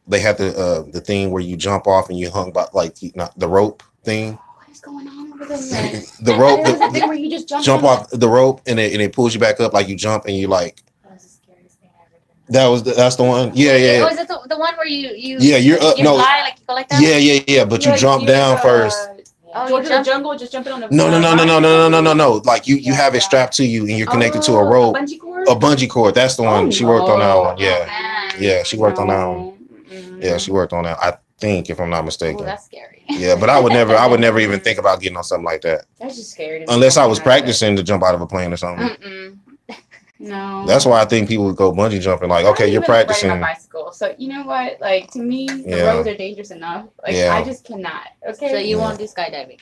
they had the thing where you jump off and you hung by like the rope thing. What is going on over there? The rope There was a thing where you just jump off the rope and it pulls you back up like you jump and you like. That was the scariest thing I ever done. That's the one. Yeah. Oh, is it the one where you Yeah, you're up. you No. fly, like you go like that? Yeah. But you jump down first. Oh, George you of the Jungle, just jumping on the No. Like you have it strapped to you and you're connected to a rope. A Bungee cord. That's the one. She worked on that one. Yeah. Man. Yeah, she worked on that one. Mm-mm. Yeah, she worked on that. I think, if I'm not Oh, mistaken. that's scary. Yeah, but I would never even think about getting on something like that. That's just scary. Unless I was practicing to jump out of a plane or something. Mm-mm. No. That's why I think people would go bungee jumping. Like, okay, you're practicing. Riding a bicycle. So you know what? Like to me, the Yeah. roads are dangerous enough. Like Yeah. I just cannot. Okay. So you Yeah. won't do skydiving?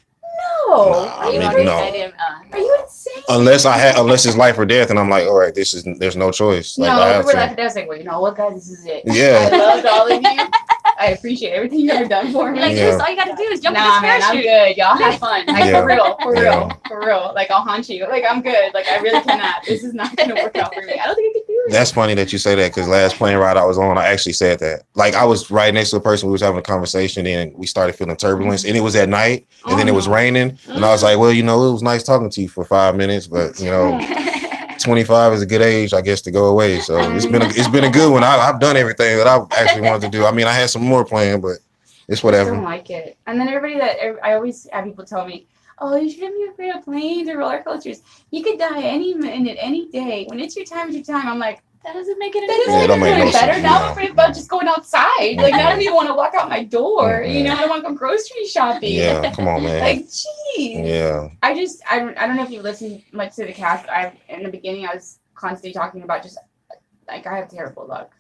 No. Nah, You I won't mean, do no. skydiving? Are you insane? Unless it's life or death, and I'm like, all right, there's no choice. Like, I No, have we're to. like that's like, well, you know what, guys, this is it. Yeah. I loved all of you. I appreciate everything you ever done for me. Like, Yeah. this, all you gotta do is jump Nah, in man, this I'm parachute. good. Y'all have fun. Like Yeah. for real. Like I'll haunt you. Like I'm good. Like I really cannot. This is not gonna work out for me. I don't think I could do it. That's funny that you say that because last plane ride I was on, I actually said that. Like I was right next to a person, we was having a conversation, and we started feeling turbulence, and it was at night, and then it was raining, and I was like, well, it was nice talking to you for 5 minutes, but 25 is a good age, I guess, to go away. So it's been a good one. I've done everything that I actually wanted to do. I mean, I had some more planned, but it's I whatever. don't like it. And then I always have people tell me, oh, you shouldn't be afraid of planes or roller coasters. You could die any minute, any day. When it's your time, it's your time. I'm like, That doesn't make it any that doesn't Yeah, make don't make it no any better. sense, Now no. I'm afraid about just going outside. Like, now I don't even want to walk out my door. Mhm. You know, I don't want to go grocery shopping. Yeah, come on, man. Like, geez. Yeah. I don't know if you listened much to the cast. In the beginning, I was constantly talking about just, like, I have terrible luck.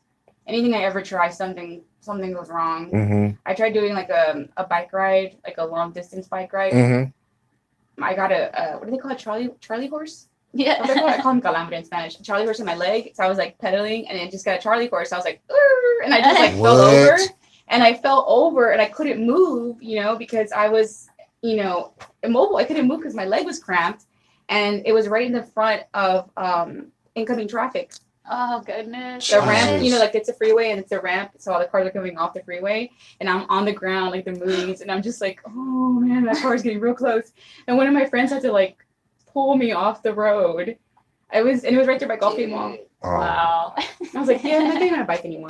Anything I ever try, something goes wrong. Mm-hmm. I tried doing, like, a bike ride, like a long-distance bike ride. Mm-hmm. I got what do they call it? Charlie horse? Yeah. I call him calambre in Spanish. Charlie horse in my leg. So I was like pedaling and it just got a Charlie horse. I was like, "Urgh," and I just like fell What? over. And I fell over and I couldn't move, because I was, immobile. I couldn't move because my leg was cramped. And it was right in the front of incoming traffic. Oh goodness. The ramp, Jesus. like it's a freeway and it's a ramp. So all the cars are coming off the freeway. And I'm on the ground like the movies. And I'm just like, oh man, that car is getting real close. And one of my friends had to like pull me off the road. It was right there by Golfing Mall. Oh, Wow. I was like, yeah, I'm not getting on a bike anymore.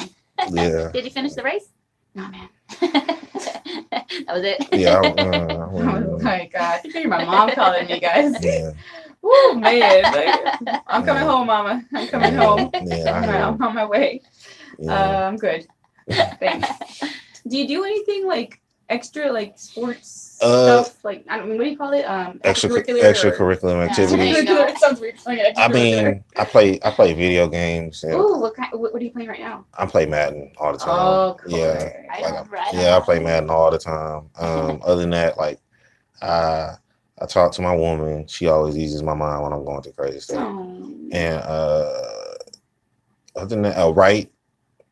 yeah. Did you finish the race? No, man. That was it. Yeah. Oh my God. I hear my mom calling me, guys. Yeah. Oh man. Like, I'm coming home, mama. I'm coming home. Yeah. I hear I'm on my way. you. Yeah. I'm good. Thanks. Do you do anything like extra, like sports stuff? Like, I don't mean, what do you call it? Extracurricular activities. Extracurricular. It sounds weird. Like I mean, I play video games. And ooh, what are you playing right now? I play Madden all the time. Oh, cool. Yeah. I Like, know, right? Yeah, I play Madden all the time. Other than that, like I talk to my woman. She always eases my mind when I'm going through crazy stuff. Oh. And other than that, write.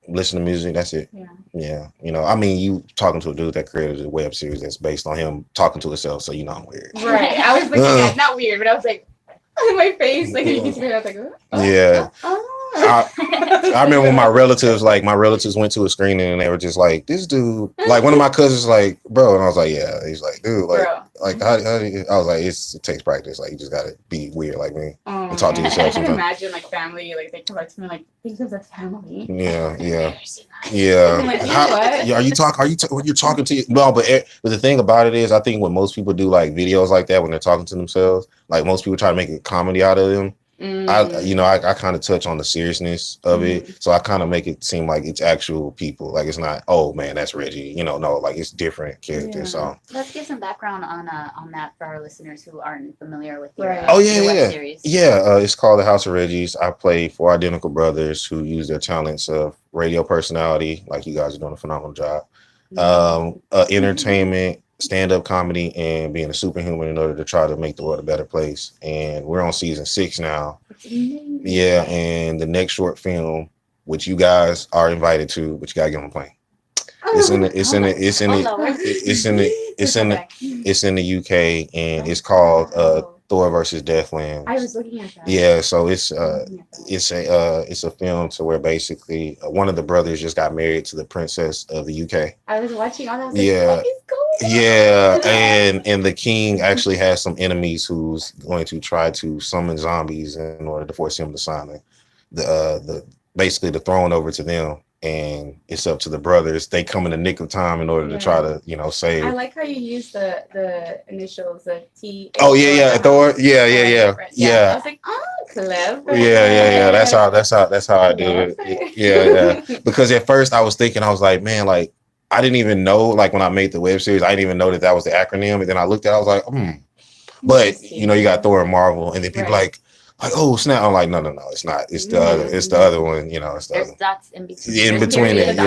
listen to music. That's it. Yeah. Yeah. You know, I mean, you talking to a dude that created a web series that's based on him talking to himself, so you know I'm weird. Right. I was looking at not weird, but I was like, my face, like you can see, I was like, Yeah. I remember when my relatives went to a screening and they were just like, this dude, like one of my cousins, like, bro, and I was like, yeah. He's like, dude, like, Bro. like how do you, I was like, it takes practice. Like, you just gotta be weird like me Oh, and talk to man. yourself I can sometimes. imagine like family, like they come up to me like, think of the family. Yeah, yeah, I'm yeah. like, you know what? Yeah, when you're talking to you? No, but the thing about it is, I think when most people do like videos like that when they're talking to themselves, like most people try to make a comedy out of them. I kind of touch on the seriousness of it, so I kind of make it seem like it's actual people. Like it's not, oh man, that's Reggie. You know, no, like it's different characters. Yeah. So Let's get some background on that for our listeners who aren't familiar with your, Right. your web series. Yeah. It's called The House of Reggies. I play 4 identical brothers who use their talents of radio personality, like you guys are doing a phenomenal job. Entertainment, stand-up comedy, and being a superhuman in order to try to make the world a better place. And we're on season 6 now. Yeah, and the next short film, which you guys are invited to, but you gotta get on the plane. It's in the UK, and it's called Thor versus Deathlands. I was looking at that. Yeah, so it's a film to where basically one of the brothers just got married to the princess of the UK. I was watching all that. Yeah. What is going on? Yeah, and the king actually has some enemies who's going to try to summon zombies in order to force him to sign the basically the throne over to them. And it's up to the brothers. They come in the nick of time in order to try to, save. I like how you use the initials, the T. Oh yeah, Thor. Yeah. I was like, oh, clever. Yeah. That's how I do it. Yeah. Because at first I was thinking, I was like, man, like I didn't even know, like when I made the web series, I didn't even know that was the acronym. And then I looked at it, I was like, But you got Thor and Marvel, and then people like, oh snap! I'm like, no, it's not. It's the other. It's the other one. It's the There's other. dots in between. In between it,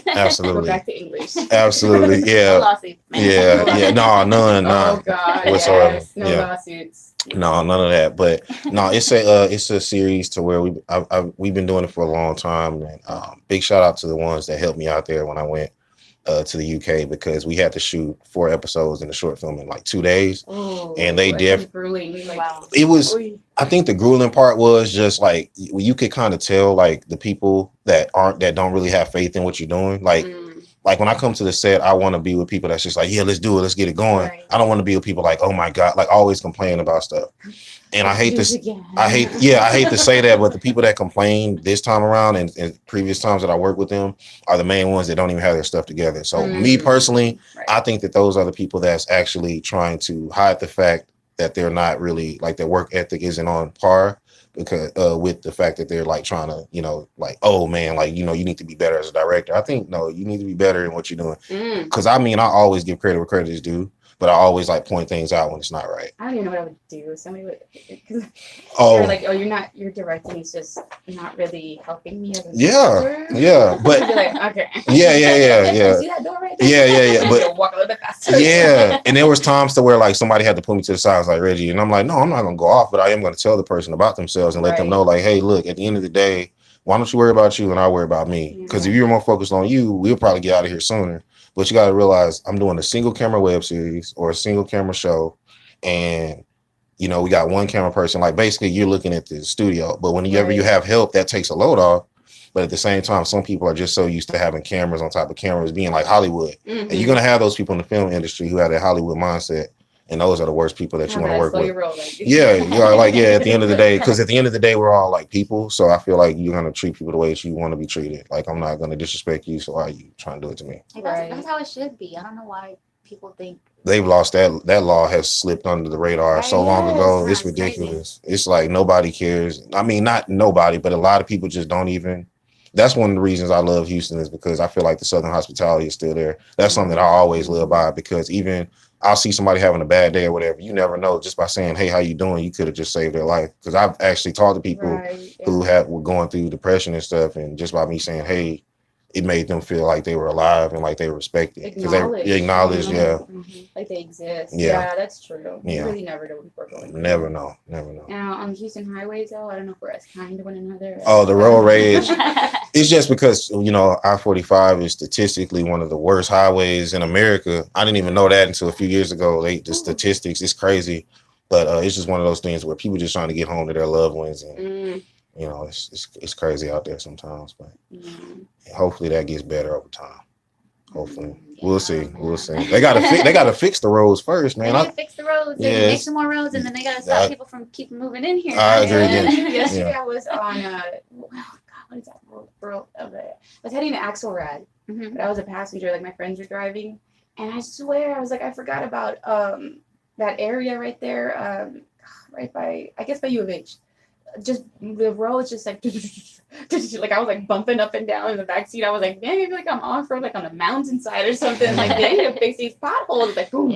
absolutely. Go back to English. Absolutely, No lawsuits, man. yeah. No, none. Oh God, whatsoever. yes. No lawsuits. No, none of that. But no, it's a series to where we've been doing it for a long time. And big shout out to the ones that helped me out there when I went to the UK, because we had to shoot 4 episodes in the short film in like 2 days. And they grueling. Wow. It was, I think the grueling part was just like you could kind of tell like the people that don't really have faith in what you're doing. Like when I come to the set, I want to be with people that's just like, yeah, let's do it, let's get it going. Right. I don't want to be with people like, oh my God, like always complaining about stuff. And I hate to say that, but the people that complain this time around and previous times that I work with them are the main ones that don't even have their stuff together. So me personally, I think that those are the people that's actually trying to hide the fact that they're not really, like their work ethic isn't on par, because with the fact that they're like trying to, like, oh man, like, you need to be better as a director. I think, no, you need to be better in what you're doing. Because I always give credit where credit is due. But I always like point things out when it's not right. I don't even know what I would do. Somebody would, you're like, your directing is just not really helping me. Yeah. But you're like, okay. Yeah. See that door right there? Yeah. But walk a little bit faster. Yeah. And there was times to where like somebody had to pull me to the side. I was like, Reggie, and I'm like, no, I'm not gonna go off, but I am gonna tell the person about themselves and let them know, like, hey, look, at the end of the day, why don't you worry about you and I'll worry about me? Because if you're more focused on you, we'll probably get out of here sooner. But you got to realize I'm doing a single camera web series or a single camera show. And, we got one camera person. Like basically you're looking at the studio. But whenever you have help, that takes a load off. But at the same time, some people are just so used to having cameras on top of cameras, being like Hollywood. And you're going to have those people in the film industry who have that Hollywood mindset. And those are the worst people that you want to work with. At the end of the day, because at the end of the day, we're all like people. So I feel like you're going to treat people the way that you want to be treated. Like, I'm not going to disrespect you. So why are you trying to do it to me? That's how it should be. I don't know why people think they've lost that law has slipped under the radar so long ago. It's ridiculous. Crazy. It's like nobody cares. I mean, not nobody, but a lot of people just don't even. That's one of the reasons I love Houston, is because I feel like the Southern hospitality is still there. That's something that I always live by, because even I'll see somebody having a bad day or whatever. You never know. Just by saying, hey, how you doing? You could have just saved their life. Because I've actually talked to people who were going through depression and stuff. And just by me saying, hey, it made them feel like they were alive and like they were respected. Because they acknowledged, like they exist. Yeah, that's true. Yeah. You really never know what people are going through. Never know. Now, on Houston highways, though, I don't know if we're as kind to one another. Oh, the road rage. It's just because, you know, I-45 is statistically one of the worst highways in America. I didn't even know that until a few years ago. The statistics, it's crazy. But it's just one of those things where people just trying to get home to their loved ones. And, you know, it's crazy out there sometimes. But hopefully that gets better over time. Hopefully. We'll see. We'll see. They gotta fix the roads first, man. They gotta fix the roads. They make some more roads, and then they gotta stop people from keep moving in here. I agree. Yesterday I was on what is that road of it? I was heading to Axelrad, but I was a passenger. Like my friends were driving, and I swear I was like, I forgot about that area right there, right by U of H. Just the road's just like like I was like bumping up and down in the backseat. I was like, man, I feel like I'm off road, like on a mountainside or something. Like they need to fix these potholes. Like boom,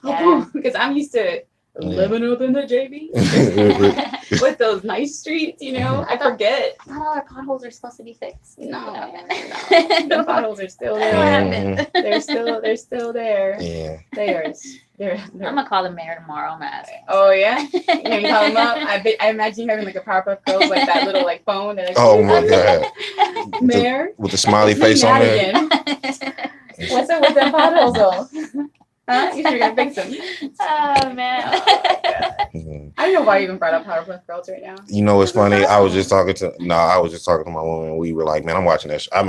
boom, because I'm used to living up in the JV with those nice streets. You know, I forget. Not all our potholes are supposed to be fixed. No. The potholes are still there. They're still there. Yeah, they are. I'm gonna call the mayor tomorrow. I'm asking. Oh yeah, you can call him up. I imagine you having like a Powerpuff Girls like that little like phone. That oh my god, mayor with the smiley face on there. What's up with them potholes though? Huh? You're gonna fix them. Oh man. I don't know why you even brought up Powerpuff Girls right now. You know what's funny? I was just talking to my woman. We were like, man, I'm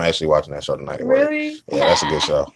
actually watching that show tonight. Really? Yeah, that's a good show.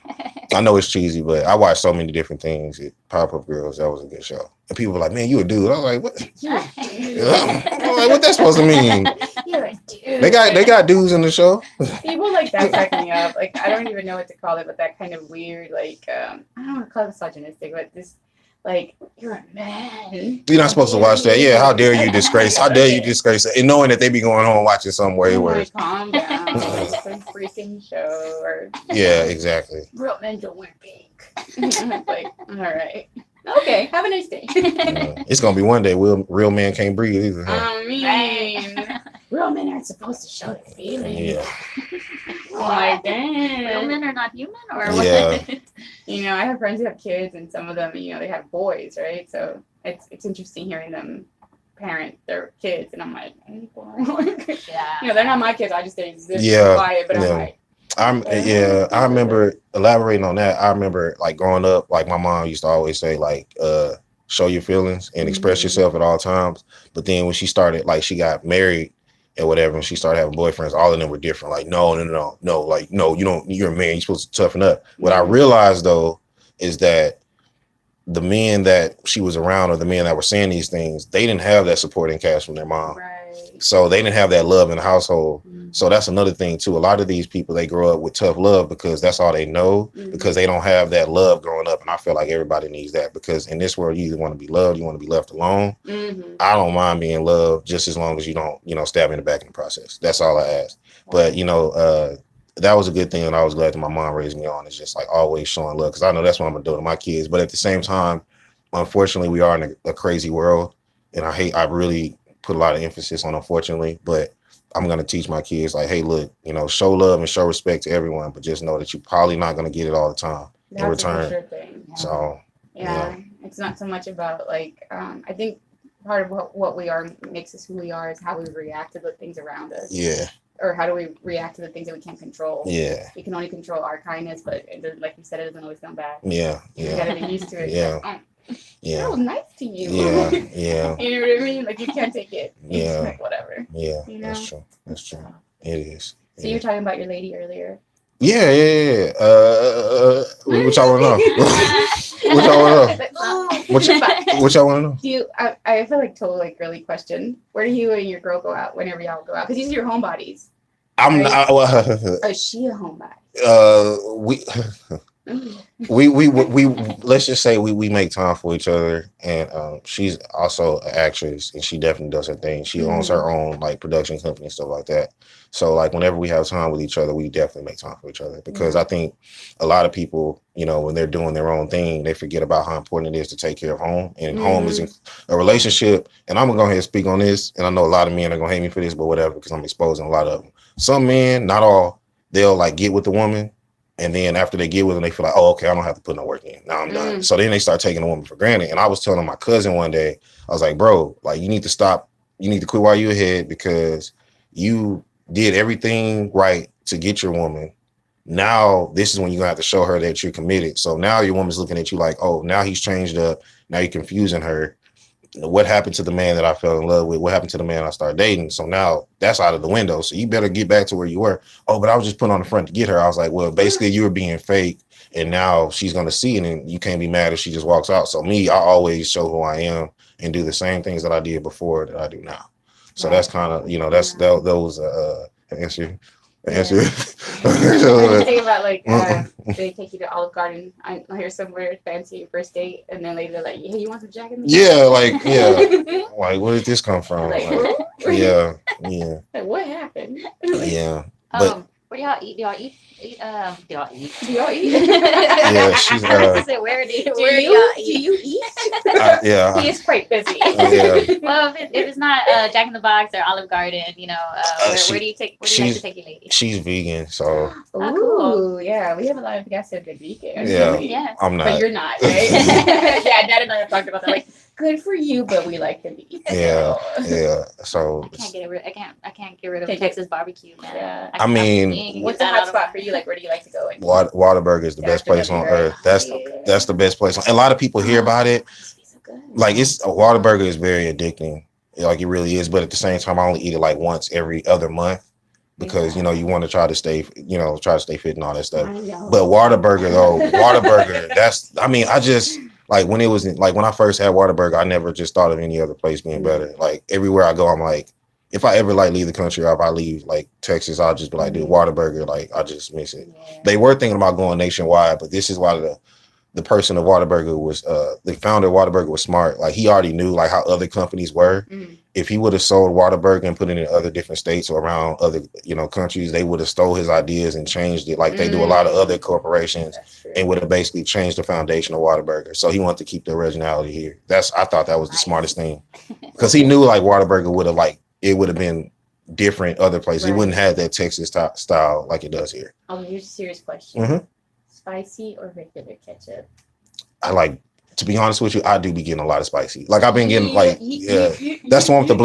I know it's cheesy, but I watched so many different things. Powerpuff Girls, that was a good show. And people were like, man, you a dude. I was like, what? I'm like, what that's supposed to mean? You're a dude. They got dudes in the show. People like that crack me up. Like I don't even know what to call it, but that kind of weird, like I don't want to call it misogynistic, but this like you're a man. You're not supposed to watch that. Yeah, how dare you disgrace? How dare you disgrace it? And knowing that they be going home watching something way worse. Calm down. It's a freaking show. Or yeah, exactly. Real men don't wear pink. Like, all right. Okay, have a nice day. It's gonna be one day. Real men can't breathe either. Huh? I mean, real men aren't supposed to show their feelings. Yeah. Oh my dang. Real men are not human, or yeah. what? You know, I have friends who have kids, and some of them, you know, they have boys, right? So it's interesting hearing them parent their kids, and I'm like, yeah. You know, they're not my kids. I just stay quiet, but I'm like. I remember elaborating on that. I remember like growing up, like my mom used to always say, like, show your feelings and express yourself at all times. But then when she started, like, she got married and whatever, and she started having boyfriends, all of them were different. Like, no, like, no, you don't, you're a man, you're supposed to toughen up. What I realized though is that the men that she was around, or the men that were saying these things, they didn't have that supporting cast from their mom. Right. So they didn't have that love in the household. So that's another thing too. A lot of these people, they grow up with tough love because that's all they know, because they don't have that love growing up. And I feel like everybody needs that, because in this world, you either want to be loved, you want to be left alone. I don't mind being loved just as long as you don't, stab me in the back in the process. That's all I ask. But, that was a good thing. And I was glad that my mom raised me on. It's just like always showing love, because I know that's what I'm going to do to my kids. But at the same time, unfortunately, we are in a crazy world. And I really put a lot of emphasis on unfortunately, but I'm going to teach my kids like, hey, look, show love and show respect to everyone, but just know that you're probably not going to get it all the time in return. Sure thing. Yeah. So, it's not so much about like, I think part of what we are makes us who we are is how we react to the things around us. Yeah. Or how do we react to the things that we can't control? Yeah. We can only control our kindness, but like you said, it doesn't always come back. Yeah. You gotta be used to it. Yeah. Like, yeah. That was nice to you. Yeah. Yeah. You know what I mean? Like you can't take it. Yeah. Like whatever. Yeah. That's true. That's true. It is. So you were talking about your lady earlier. Yeah. What y'all want to know? What y'all want to know? What y'all want to know? Do you? I feel like totally like girly question. Where do you and your girl go out whenever y'all go out? Because these are your homebodies. I'm right? not. Or is she a homebody? We let's just say we make time for each other, and she's also an actress, and she definitely does her thing. She owns her own like production company and stuff like that. So like whenever we have time with each other, we definitely make time for each other, because I think a lot of people, when they're doing their own thing, they forget about how important it is to take care of home, and home is a relationship. And I'm gonna go ahead and speak on this, and I know a lot of men are gonna hate me for this, but whatever, because I'm exposing a lot of them. Some men, not all, they'll like get with the woman, and then after they get with them, they feel like, oh, okay, I don't have to put no work in. Now I'm done. So then they start taking the woman for granted. And I was telling my cousin one day, I was like, bro, like you need to stop. You need to quit while you're ahead, because you did everything right to get your woman. Now this is when you're gonna have to show her that you're committed. So now your woman's looking at you like, oh, now he's changed up. Now you're confusing her. What happened to the man that I fell in love with? What happened to the man I started dating? So now that's out of the window. So you better get back to where you were. Oh, but I was just putting on the front to get her. I was like, well, basically you were being fake, and now she's gonna see it, and you can't be mad if she just walks out. So me, I always show who I am and do the same things that I did before that I do now. So that's kind of, you know, those answer. I just think about like they take you to Olive Garden here somewhere fancy first date, and then later like, hey, you want some Jack in the Like where did this come from? Like, yeah. Like, what happened? Yeah. But What do y'all eat? Do y'all eat? Do y'all eat? Do y'all eat? yeah, she's I said, where do y'all Do eat? you eat? yeah. He is quite busy. Yeah. Well, if it's not Jack in the Box or Olive Garden, you know, where do you take? Where do you like to take your lady? She's vegan, so Ooh, yeah, we have a lot of guests that are vegan. yeah. Yes. I'm But not. you're not, right? Yeah, Dad and I have talked about that. Like, good for you, but we like the meat. Yeah. Yeah. So I can't get rid. I can't get rid of Can't get- Texas barbecue, man. Yeah. I mean, What's the hot spot for you? Like, where do you like to go? Whataburger is the best place on earth. That's the best place. And a lot of people hear about it. So good. Like a Whataburger is very addicting. Like it really is. But at the same time, I only eat it like once every other month because you know you want to try to stay fit and all that stuff. But Whataburger I just like when I first had Whataburger, I never just thought of any other place being better. Like everywhere I go, I'm like, if I ever like leave the country or if I leave like Texas, I'll just be like, dude, Whataburger, like I just miss it. Yeah. They were thinking about going nationwide, but this is why the person of Whataburger was the founder of Whataburger was smart. Like he already knew like how other companies were. Mm. If he would have sold Whataburger and put it in other different states or around other, countries, they would have stole his ideas and changed it. Like they do a lot of other corporations and would have basically changed the foundation of Whataburger. So he wanted to keep the originality here. I thought that was the smartest thing because he knew like Whataburger would have been different other places. It wouldn't have that Texas style like it does here. Oh, here's a serious question. Mhm. Spicy or regular ketchup? I like, to be honest with you, I do be getting a lot of spicy. Like I've been getting like, that's the one with the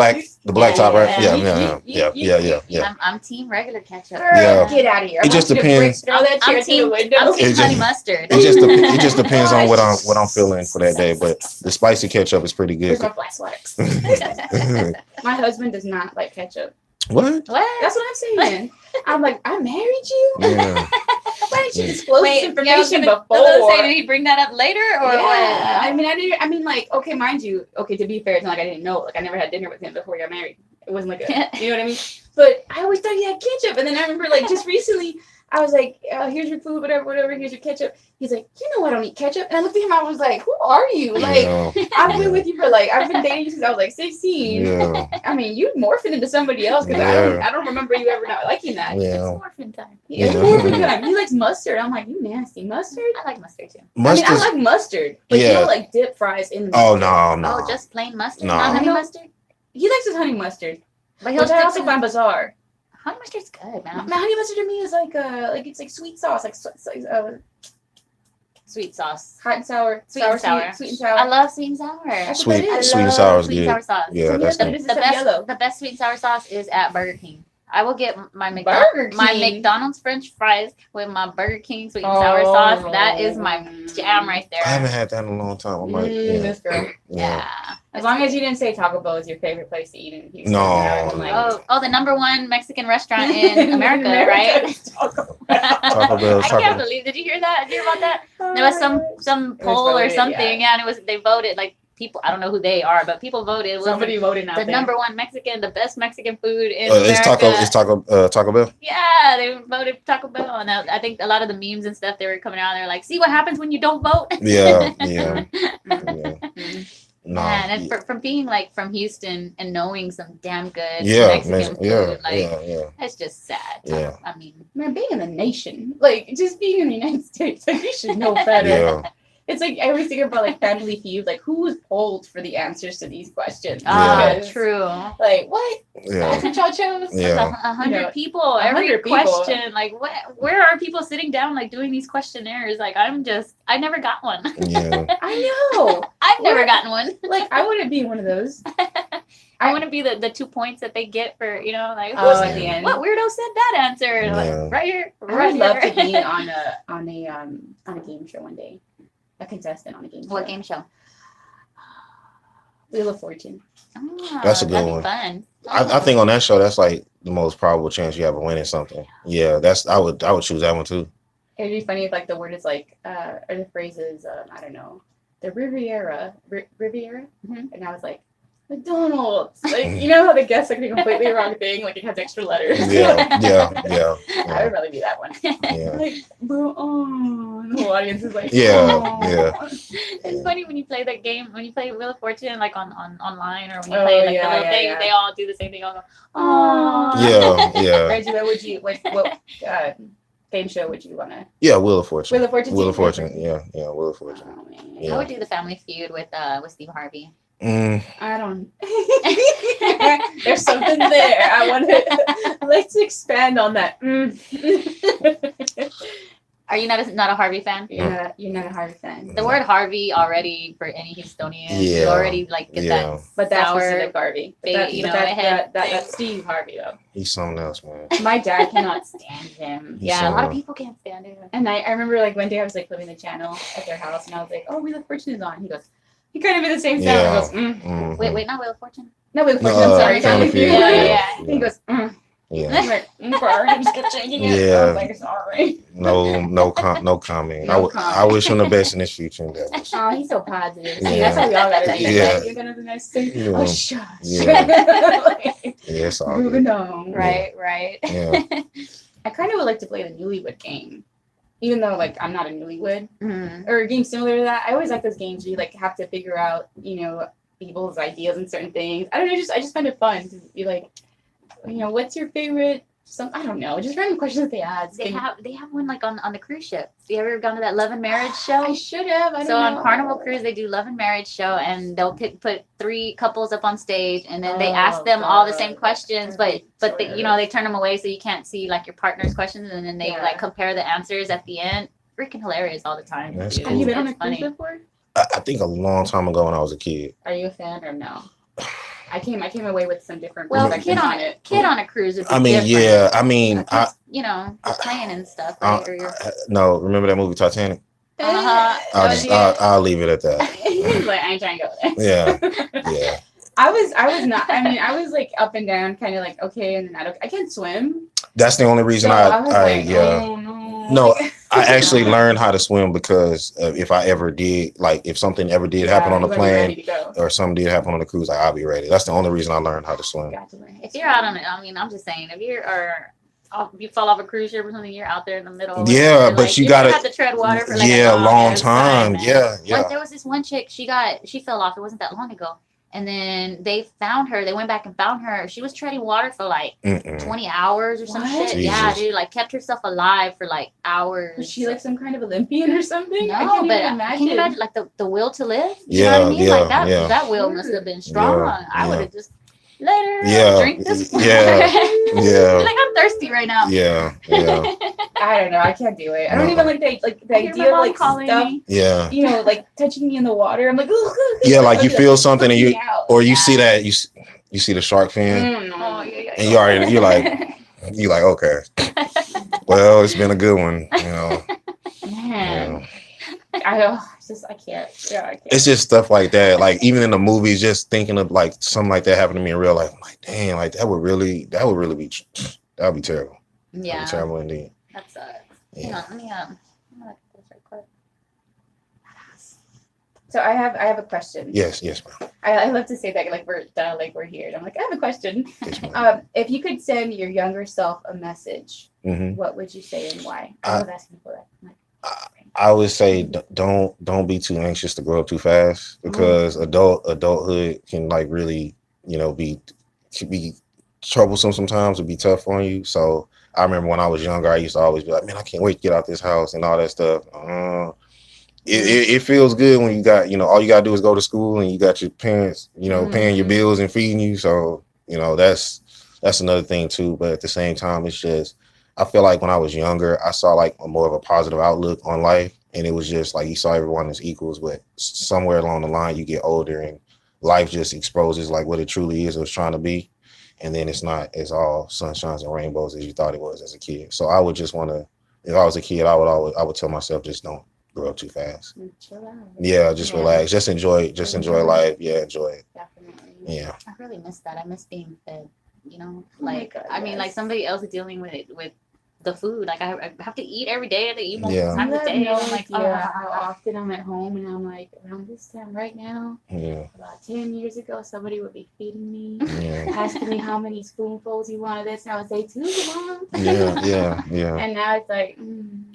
black top, right? Yeah. I'm team regular ketchup. Yeah. Get out of here. It just depends. Throw that chair through the window. I'm team It honey just- mustard. It just depends on what I'm feeling for that day. But the spicy ketchup is pretty good. Where's my flat sweater? My husband does not like ketchup. What? What? That's what I'm saying. I'm like, I married you? Yeah. Why didn't you disclose this I was information gonna before? say, did he bring that up later or Yeah. what? I mean, like, okay, mind you, okay, to be fair, it's not like I didn't know. Like, I never had dinner with him before we got married. It wasn't like you know what I mean? But I always thought he had ketchup. And then I remember, like, just recently, I was like, here's your food, whatever, here's your ketchup. He's like, you know I don't eat ketchup. And I looked at him, I was like, who are you? Like, I've been with you for, like, I've been dating you since I was, like, 16. Yeah. I mean, you morphed into somebody else because I don't remember you ever not liking that. It's Yeah. morphin' time. It's morphin' time. He likes mustard. I'm like, you nasty. Mustard? I like mustard too. I mean, I like mustard, but you Yeah. don't like dip fries in the Oh mustard. no. Oh, just plain mustard? No. Not honey mustard? He likes his honey mustard, But which I also find bizarre. honey mustard's good, man. My honey mustard to me is like it's like sweet sauce, like Sweet sauce. hot and sour, Sweet and sour. sweet and sour. I love sweet and sour. That's Sweet- what that is. sweet and love sour is sweet and good. sour sauce. Yeah, that's the, the this is The best, yellow. the best sweet and sour sauce is at Burger King. I will get my Burger my King? McDonald's French fries with my Burger King sweet and sour sauce. That is my jam right there. I haven't had that in a long time. I'm like, This girl. Yeah. As long as you didn't say Taco Bell is your favorite place to eat in Houston. No. I'm like, Oh, the number one Mexican restaurant in America, right? Taco Bell. Taco Bell. I can't believe. Did you hear that? Did you hear about that? There was some It was poll or voted, something, yeah. and they voted like people. I don't know who they are, but people voted. It was Somebody voted out the there. number one Mexican, the best Mexican food in America. It's Taco Bell. Yeah, they voted Taco Bell, and I think a lot of the memes and stuff they were coming out. They're like, "See what happens when you don't vote." Yeah. Mhm. No. Man, and from being like from Houston and knowing some damn good Yeah, Mexican food, yeah. it's just sad. Yeah. I mean, Man, being in the nation, like just being in the United States, like you should know better. Yeah. It's like I always think about like Family Feud, like who was polled for the answers to these questions? Yeah. Because, true. Like what? Yeah. That's what y'all chose? Yeah. 100 You know, people, every 100 people. question. Like, where are people sitting down, like doing these questionnaires? Like, I never got one. Yeah. I know. I've never gotten one. Like I wouldn't be one of those. I want to be the 2 points that they get for, you know, like, Oh, at the end. what weirdo said that answer? Yeah. Like, right here. I Right would love to here. be on a game show one day. A contestant on a game show. What game show? Wheel of Fortune. Oh, That's a good that'd be one. fun. I think on that show, that's like the most probable chance you have of winning something. Yeah, I would choose that one too. It'd be funny if like the word is like or the phrase is I don't know, the Riviera, Riviera, and I was like McDonald's. Like you know how they guess like the completely wrong thing, like it has extra letters. Yeah. I would rather be that one. Yeah. Like bro, oh, and the whole audience is like, Yeah. It's funny when you play that game, when you play Wheel of Fortune, like on online, or when you Oh, play like yeah, the little yeah, thing, yeah. they all do the same thing. All go, oh. Yeah. Reggie, what game show would you wanna? Yeah, Wheel of Fortune. Wheel of Fortune. Wheel of Fortune. Yeah, Wheel of Fortune. Oh, man. Yeah. I would do the Family Feud with Steve Harvey. I don't. There's something there. I want to. Let's expand on that. Are you not a Harvey fan? You're not a Harvey fan. The word Harvey already for any Houstonian, you Yeah. already like get Yeah. that. But that's sour specific Harvey. But baby, that's, you but know, that- it had- that's Steve Harvey though. He's something else, man. My dad cannot stand him. He's Yeah, a lot of something people can't stand it. And I remember like one day I was like flipping the channel at their house and I was like, oh, Wheel of Fortune is on. He goes, he kind of did the same sound. Yeah. He goes, Mhm. Wait, not Wheel of Fortune. No, Wheel of No, Fortune. I'm sorry. Family Family Feud. Feud. Yeah. He goes, Yeah. I'm like, sorry. I just kept changing it. I Yeah. was like, sorry. No comment. No I wish him the best in his future endeavors. Oh, he's so positive. See, Yeah. that's how we all gotta be. Yeah. Like, you're gonna be nice thing. Yeah. Oh, shush. Yeah. Like, Yeah, it's all moving good. on. Right. Yeah. I kind of would like to play the Newlywed game, even though like I'm not a newlywed Mhm. or a game similar to that. I always like those games where you like have to figure out, you know, people's ideas and certain things. I don't know. I just find it fun to be like, you know, what's your favorite? I don't know. Just random questions that they ask. They And have one like on the cruise ship. You ever gone to that Love and Marriage show? I should have. I don't So know. on Carnival Cruise, they do Love and Marriage show, and they'll put 3 couples up on stage, and then they ask them all the same questions, but they, you know, they turn them away so you can't see like your partner's questions, and then they Yeah. like compare the answers at the end. Freaking hilarious all the time. That's dude. cool. Have you been on a It's cruise funny. before? I think a long time ago when I was a kid. Are you a fan or no? I came away with some different Well, perspectives on it. kid on a cruise would be I mean, different. yeah. I mean, Because, you know, you're playing and stuff. Right? Or you're, no. Remember that movie Titanic? Uh-huh. I'll leave it at that. He's like, I ain't trying to go there. Yeah. I was not. I mean, I was like up and down, kind of like okay, and then I can't swim. That's the only reason So I was like, yeah. oh no. No, I actually learned how to swim because if I ever did, like if something ever did happen on the you wanna be ready plane to go. or something did happen on the cruise, like I'll be ready. That's the only reason I learned how to swim. Got to learn. if you're out on it, I mean, I'm just saying, if you fall off a cruise ship or something, you're out there in the middle. Yeah, and, but like, you you're gonna gotta- have to tread water for like Yeah, a long ass time. man. Yeah. Like there was this one chick, she fell off. It wasn't that long ago. And then they found her. They went back and found her. She was treading water for like Mm-mm. 20 hours or some What? shit. Yeah, Jesus. dude, like kept herself alive for like hours. Was she like some kind of Olympian or something? No, I can't but even imagine. can you imagine like the will to live? You know what I mean? Yeah, Like that yeah. that will must have been strong. Yeah, I would yeah. have just let her Yeah, drink this. yeah, yeah. Like I'm thirsty right now. Yeah. I don't know. I can't do it. I don't No. even like the I hear idea my of mom like calling stuff. me. Yeah. You know, like touching me in the water. I'm like, Yeah, like you feel something and you, or you Yeah. see that you see the shark fin Oh, yeah. and you're like, okay, well, it's been a good one, you know. Man, Yeah. I can't. Yeah, I can't. It's just stuff like that. Like even in the movies, just thinking of like something like that happened to me in real life. I'm like, damn, like that would really be that'd be terrible. That'd Yeah, be terrible indeed. that sucks. Hang Yeah. on, let me I'm gonna look at this right quick. So I have a question. Yes, ma'am. I love to say that like we're here. And I'm like, I have a question. Yes, ma'am. If you could send your younger self a message, Mhm. what would you say and why? I love asking people that. I'm like, I would say don't be too anxious to grow up too fast because adulthood can like really, you know, be troublesome sometimes, and be tough on you. So I remember when I was younger, I used to always be like, man, I can't wait to get out this house and all that stuff. It feels good when you got, you know, all you gotta do is go to school and you got your parents, you know, paying your bills and feeding you. So, you know, that's another thing too. But at the same time, it's just, I feel like when I was younger, I saw like more of a positive outlook on life. And it was just like, you saw everyone as equals, but somewhere along the line, you get older and life just exposes like what it truly is or it's trying to be. And then it's not as all sunshines and rainbows as you thought it was as a kid. So I would just want to, if I was a kid, I would tell myself, just don't grow up too fast. Chill out. Yeah, just Yeah. relax. Just enjoy life. Yeah, enjoy it. Definitely. Yeah. I really miss that. I miss being fed. You know, Oh my like God, I mean, like yes. somebody else is dealing with the food. Like I have to eat every day. I have to eat multiple Yeah. times You a have day. no I'm like, idea how often I'm at home and I'm like, around this time right now, Yeah. about 10 years ago, somebody would be feeding me, Yeah. asking me how many spoonfuls you wanted this, and I would say 2, Mom. Yeah. And now it's like,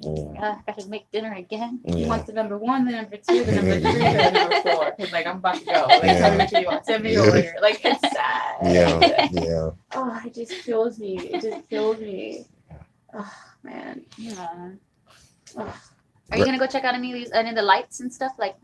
Yeah. I should make dinner again. you Yeah. want the number 1, the number 2, the number 3, or the number 4? Because like I'm about to go. Like tell me which one you want. Send me your order. Like it's sad. Yeah. Oh, it just kills me. It just kills me. Oh man. Yeah. Oh. Are you gonna go check out any of the lights and stuff? Like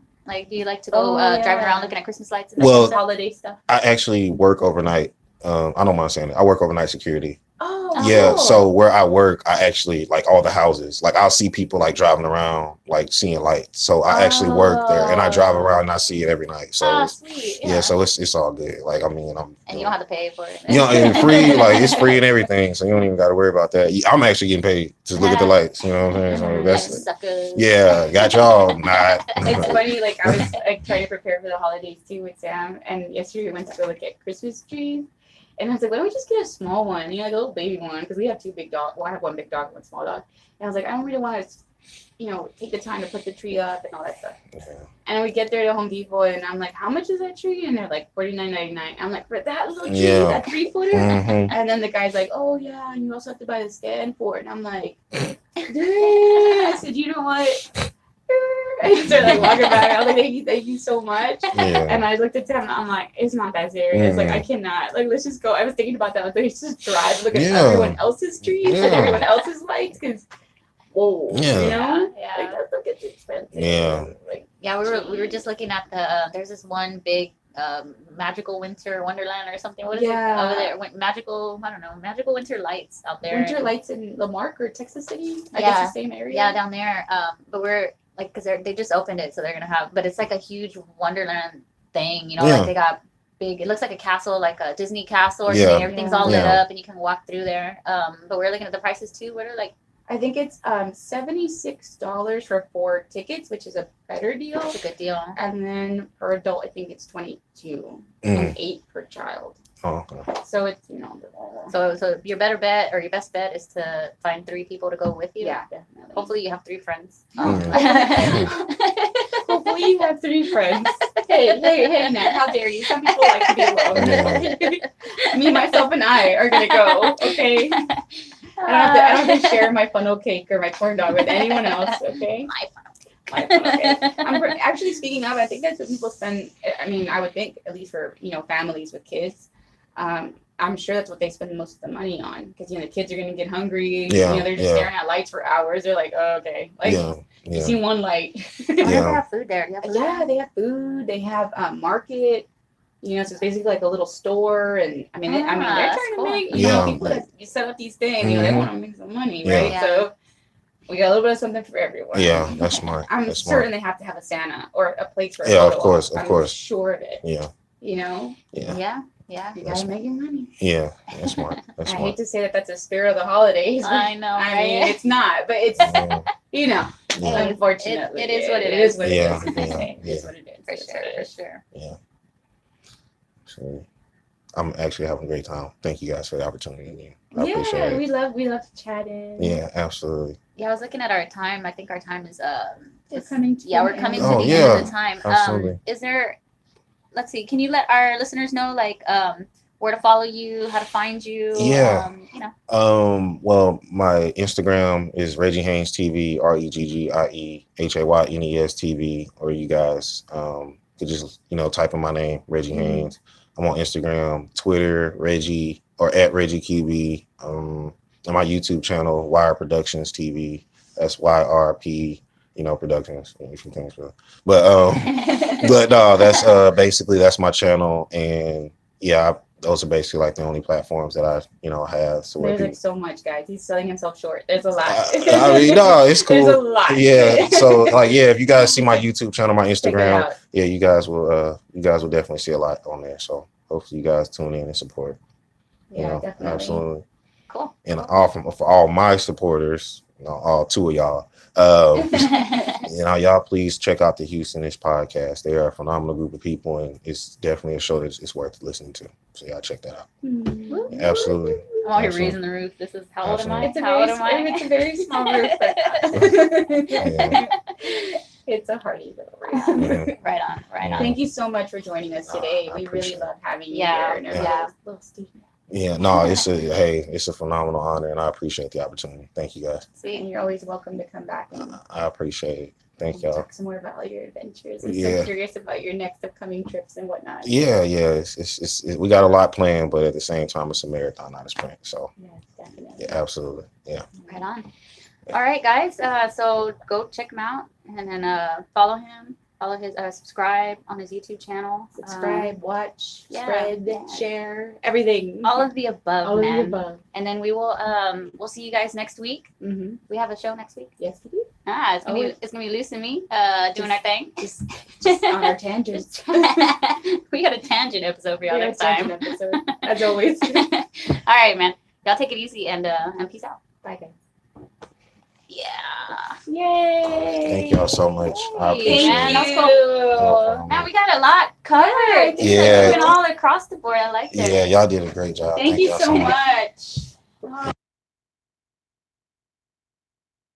do you like to go Oh, driving yeah. around looking at Christmas lights and Well, stuff? Holiday stuff. I actually work overnight. I don't mind saying it. I work overnight security. Oh, Yeah, cool. so where I work, I actually like all the houses. Like I'll see people like driving around, like seeing lights. So I actually work there, and I drive around and I see it every night. So Oh, it's, sweet. yeah, so it's all good. Like I mean, I'm And you don't have to pay for it. you know, and free, like it's free and everything, so you don't even got to worry about that. I'm actually getting paid to look at the lights. You know what I'm saying? So that's suckers. yeah, got y'all not. It's funny, like I was like trying to prepare for the holidays too with Sam, and yesterday we went to go look at Christmas trees, and I was like, why don't we just get a small one, you know, like a little baby one, because we have 2 big dogs. Well, I have 1 big dog and 1 small dog, and I was like, I don't really want to, you know, take the time to put the tree up and all that stuff. Yeah. And we get there to Home Depot, and I'm like, how much is that tree? And they're like $49.99. I'm like, for that little tree, Yeah. that 3-footer? Mhm. And then the guy's like, oh yeah, and you also have to buy the stand for it. And I'm like, dang. I said, you know what? I just started like walking back. I was like, thank you so much. Yeah. And I looked at him and I'm like, it's not that serious. Like I cannot. Like let's just go. I was thinking about that. Like, let's just drive, look at Yeah. everyone else's trees Yeah. and everyone else's lights, because whoa, Yeah. you know? Yeah. Like that stuff gets expensive. Yeah. Like Yeah, we were just looking at there's this one big magical winter wonderland or something. What is Yeah. it over there? Magical winter lights out there. winter lights in Lamarck or Texas City. I Yeah. guess the same area. Yeah, down there. But we're like, because they just opened it, so they're gonna have. But it's like a huge wonderland thing, you know. Yeah. Like they got big. It looks like a castle, like a Disney castle or Yeah. something. Everything's all lit Yeah. up, and you can walk through there. But we're looking at the prices too. What are like? I think it's $76 for 4 tickets, which is a better deal. It's a good deal. And then per adult, I think it's 22 Mm. and 8 per child. Oh, okay. So it's the So your better bet or your best bet is to find 3 people to go with you. yeah, definitely. Hopefully you have 3 friends. Hopefully you have 3 friends. Hey, Nat, how dare you? Some people like to be alone. Me, myself, and I are gonna go. Okay. I don't have to share my funnel cake or my corn dog with anyone else. Okay. My funnel cake. Actually, speaking of, I think that's what people spend. I mean, I would think, at least for families with kids, I'm sure that's what they spend most of the money on, because the kids are gonna get hungry. Yeah, They're just staring at lights for hours. They're like, oh, okay, like Yeah. you Yeah. see one light. I wonder if they Yeah. have food there. Do you have food? Yeah, they have food. They have market. So it's basically like a little store, and I mean, they're that's trying cool. to make Yeah. people that you set up these things. They Mhm. want to make some money, Yeah. right? Yeah. So we got a little bit of something for everyone. Yeah, that's smart. I'm That's certain smart. they have to have a Santa or a place for a Yeah, of photo course, op. of I'm course. sure of it. Yeah. Yeah, Yeah. you That's gotta make your money. Yeah. That's smart. That's I smart. hate to say that that's the spirit of the holidays. I know, I right? mean, it's not, but it's Yeah. Yeah. unfortunately It is what it It is. is what it Yeah, is. as they yeah, say. It is yeah. what it is. For It is sure, what it for is. sure. Yeah. So I'm actually having a great time. Thank you guys for the opportunity. I appreciate Yeah, it. we love chatting. Yeah, absolutely. Yeah, I was looking at our time. I think our time is We're coming to yeah, we're an coming end. to Oh, the yeah. end of the time. Absolutely. Is there? Let's see. Can you let our listeners know like where to follow you, how to find you? Yeah. Well, My Instagram is Reggie Haynes TV, ReggieHaynes TV, or you guys could just type in my name, Reggie Haynes. I'm on Instagram, Twitter, Reggie or at Reggie QB. And my YouTube channel, Wire Productions TV. That's YRP, Productions. If you think so. But no, that's basically that's my channel, and yeah, those are basically like the only platforms that I, have. So There's like so much, guys. He's selling himself short. There's a lot. I mean, no, it's cool. There's a lot. Yeah. So if you guys see my YouTube channel, my Check it Instagram, out. yeah, you guys will definitely see a lot on there. So hopefully you guys tune in and support. Yeah, definitely. Absolutely. Cool. And for all my supporters, all two of y'all, y'all please check out the HOUSTONISH podcast. They are a phenomenal group of people, and it's definitely a show that's worth listening to. So y'all check that out. Absolutely. I'm already raising the roof. This is how old am I? It's a How old very, am I? it's a very small roof, but Yeah. it's a hearty little roof. Mhm. Right on. Right on. Thank you so much for joining us today. I We really appreciate love having you Yeah, here. In our yeah. little studio. Yeah, no, it's a phenomenal honor, and I appreciate the opportunity. Thank you guys. Sweet. And you're always welcome to come back and I appreciate it. Thank y'all. talk some more about all your adventures. I'm Yeah. so curious about your next upcoming trips and whatnot. Yeah. It's we got a lot planned, but at the same time, it's a marathon, not a sprint. So Yes, definitely. yeah, absolutely. Yeah. Right on. All right, guys. So go check him out and then follow him. Follow his subscribe on his YouTube channel. Subscribe, watch, yeah, spread, yeah. share, everything. All of the above, All of man. the above. And then we will we'll see you guys next week. Mm-hmm. We have a show next week. Yes, we do. It's gonna Always. be Luce and me doing our thing. Just on our tangents. We got a tangent episode for y'all Yeah, next time. tangent episode, as always. All right, man. Y'all take it easy and peace out. Bye, guys. Yeah. Yay! Thank y'all so much. I Hey, appreciate man, it. that's you. No problem. Man, we got a lot covered. Yeah. We went all across the board. I like it. Yeah, y'all did a great job. Thank you y'all so much.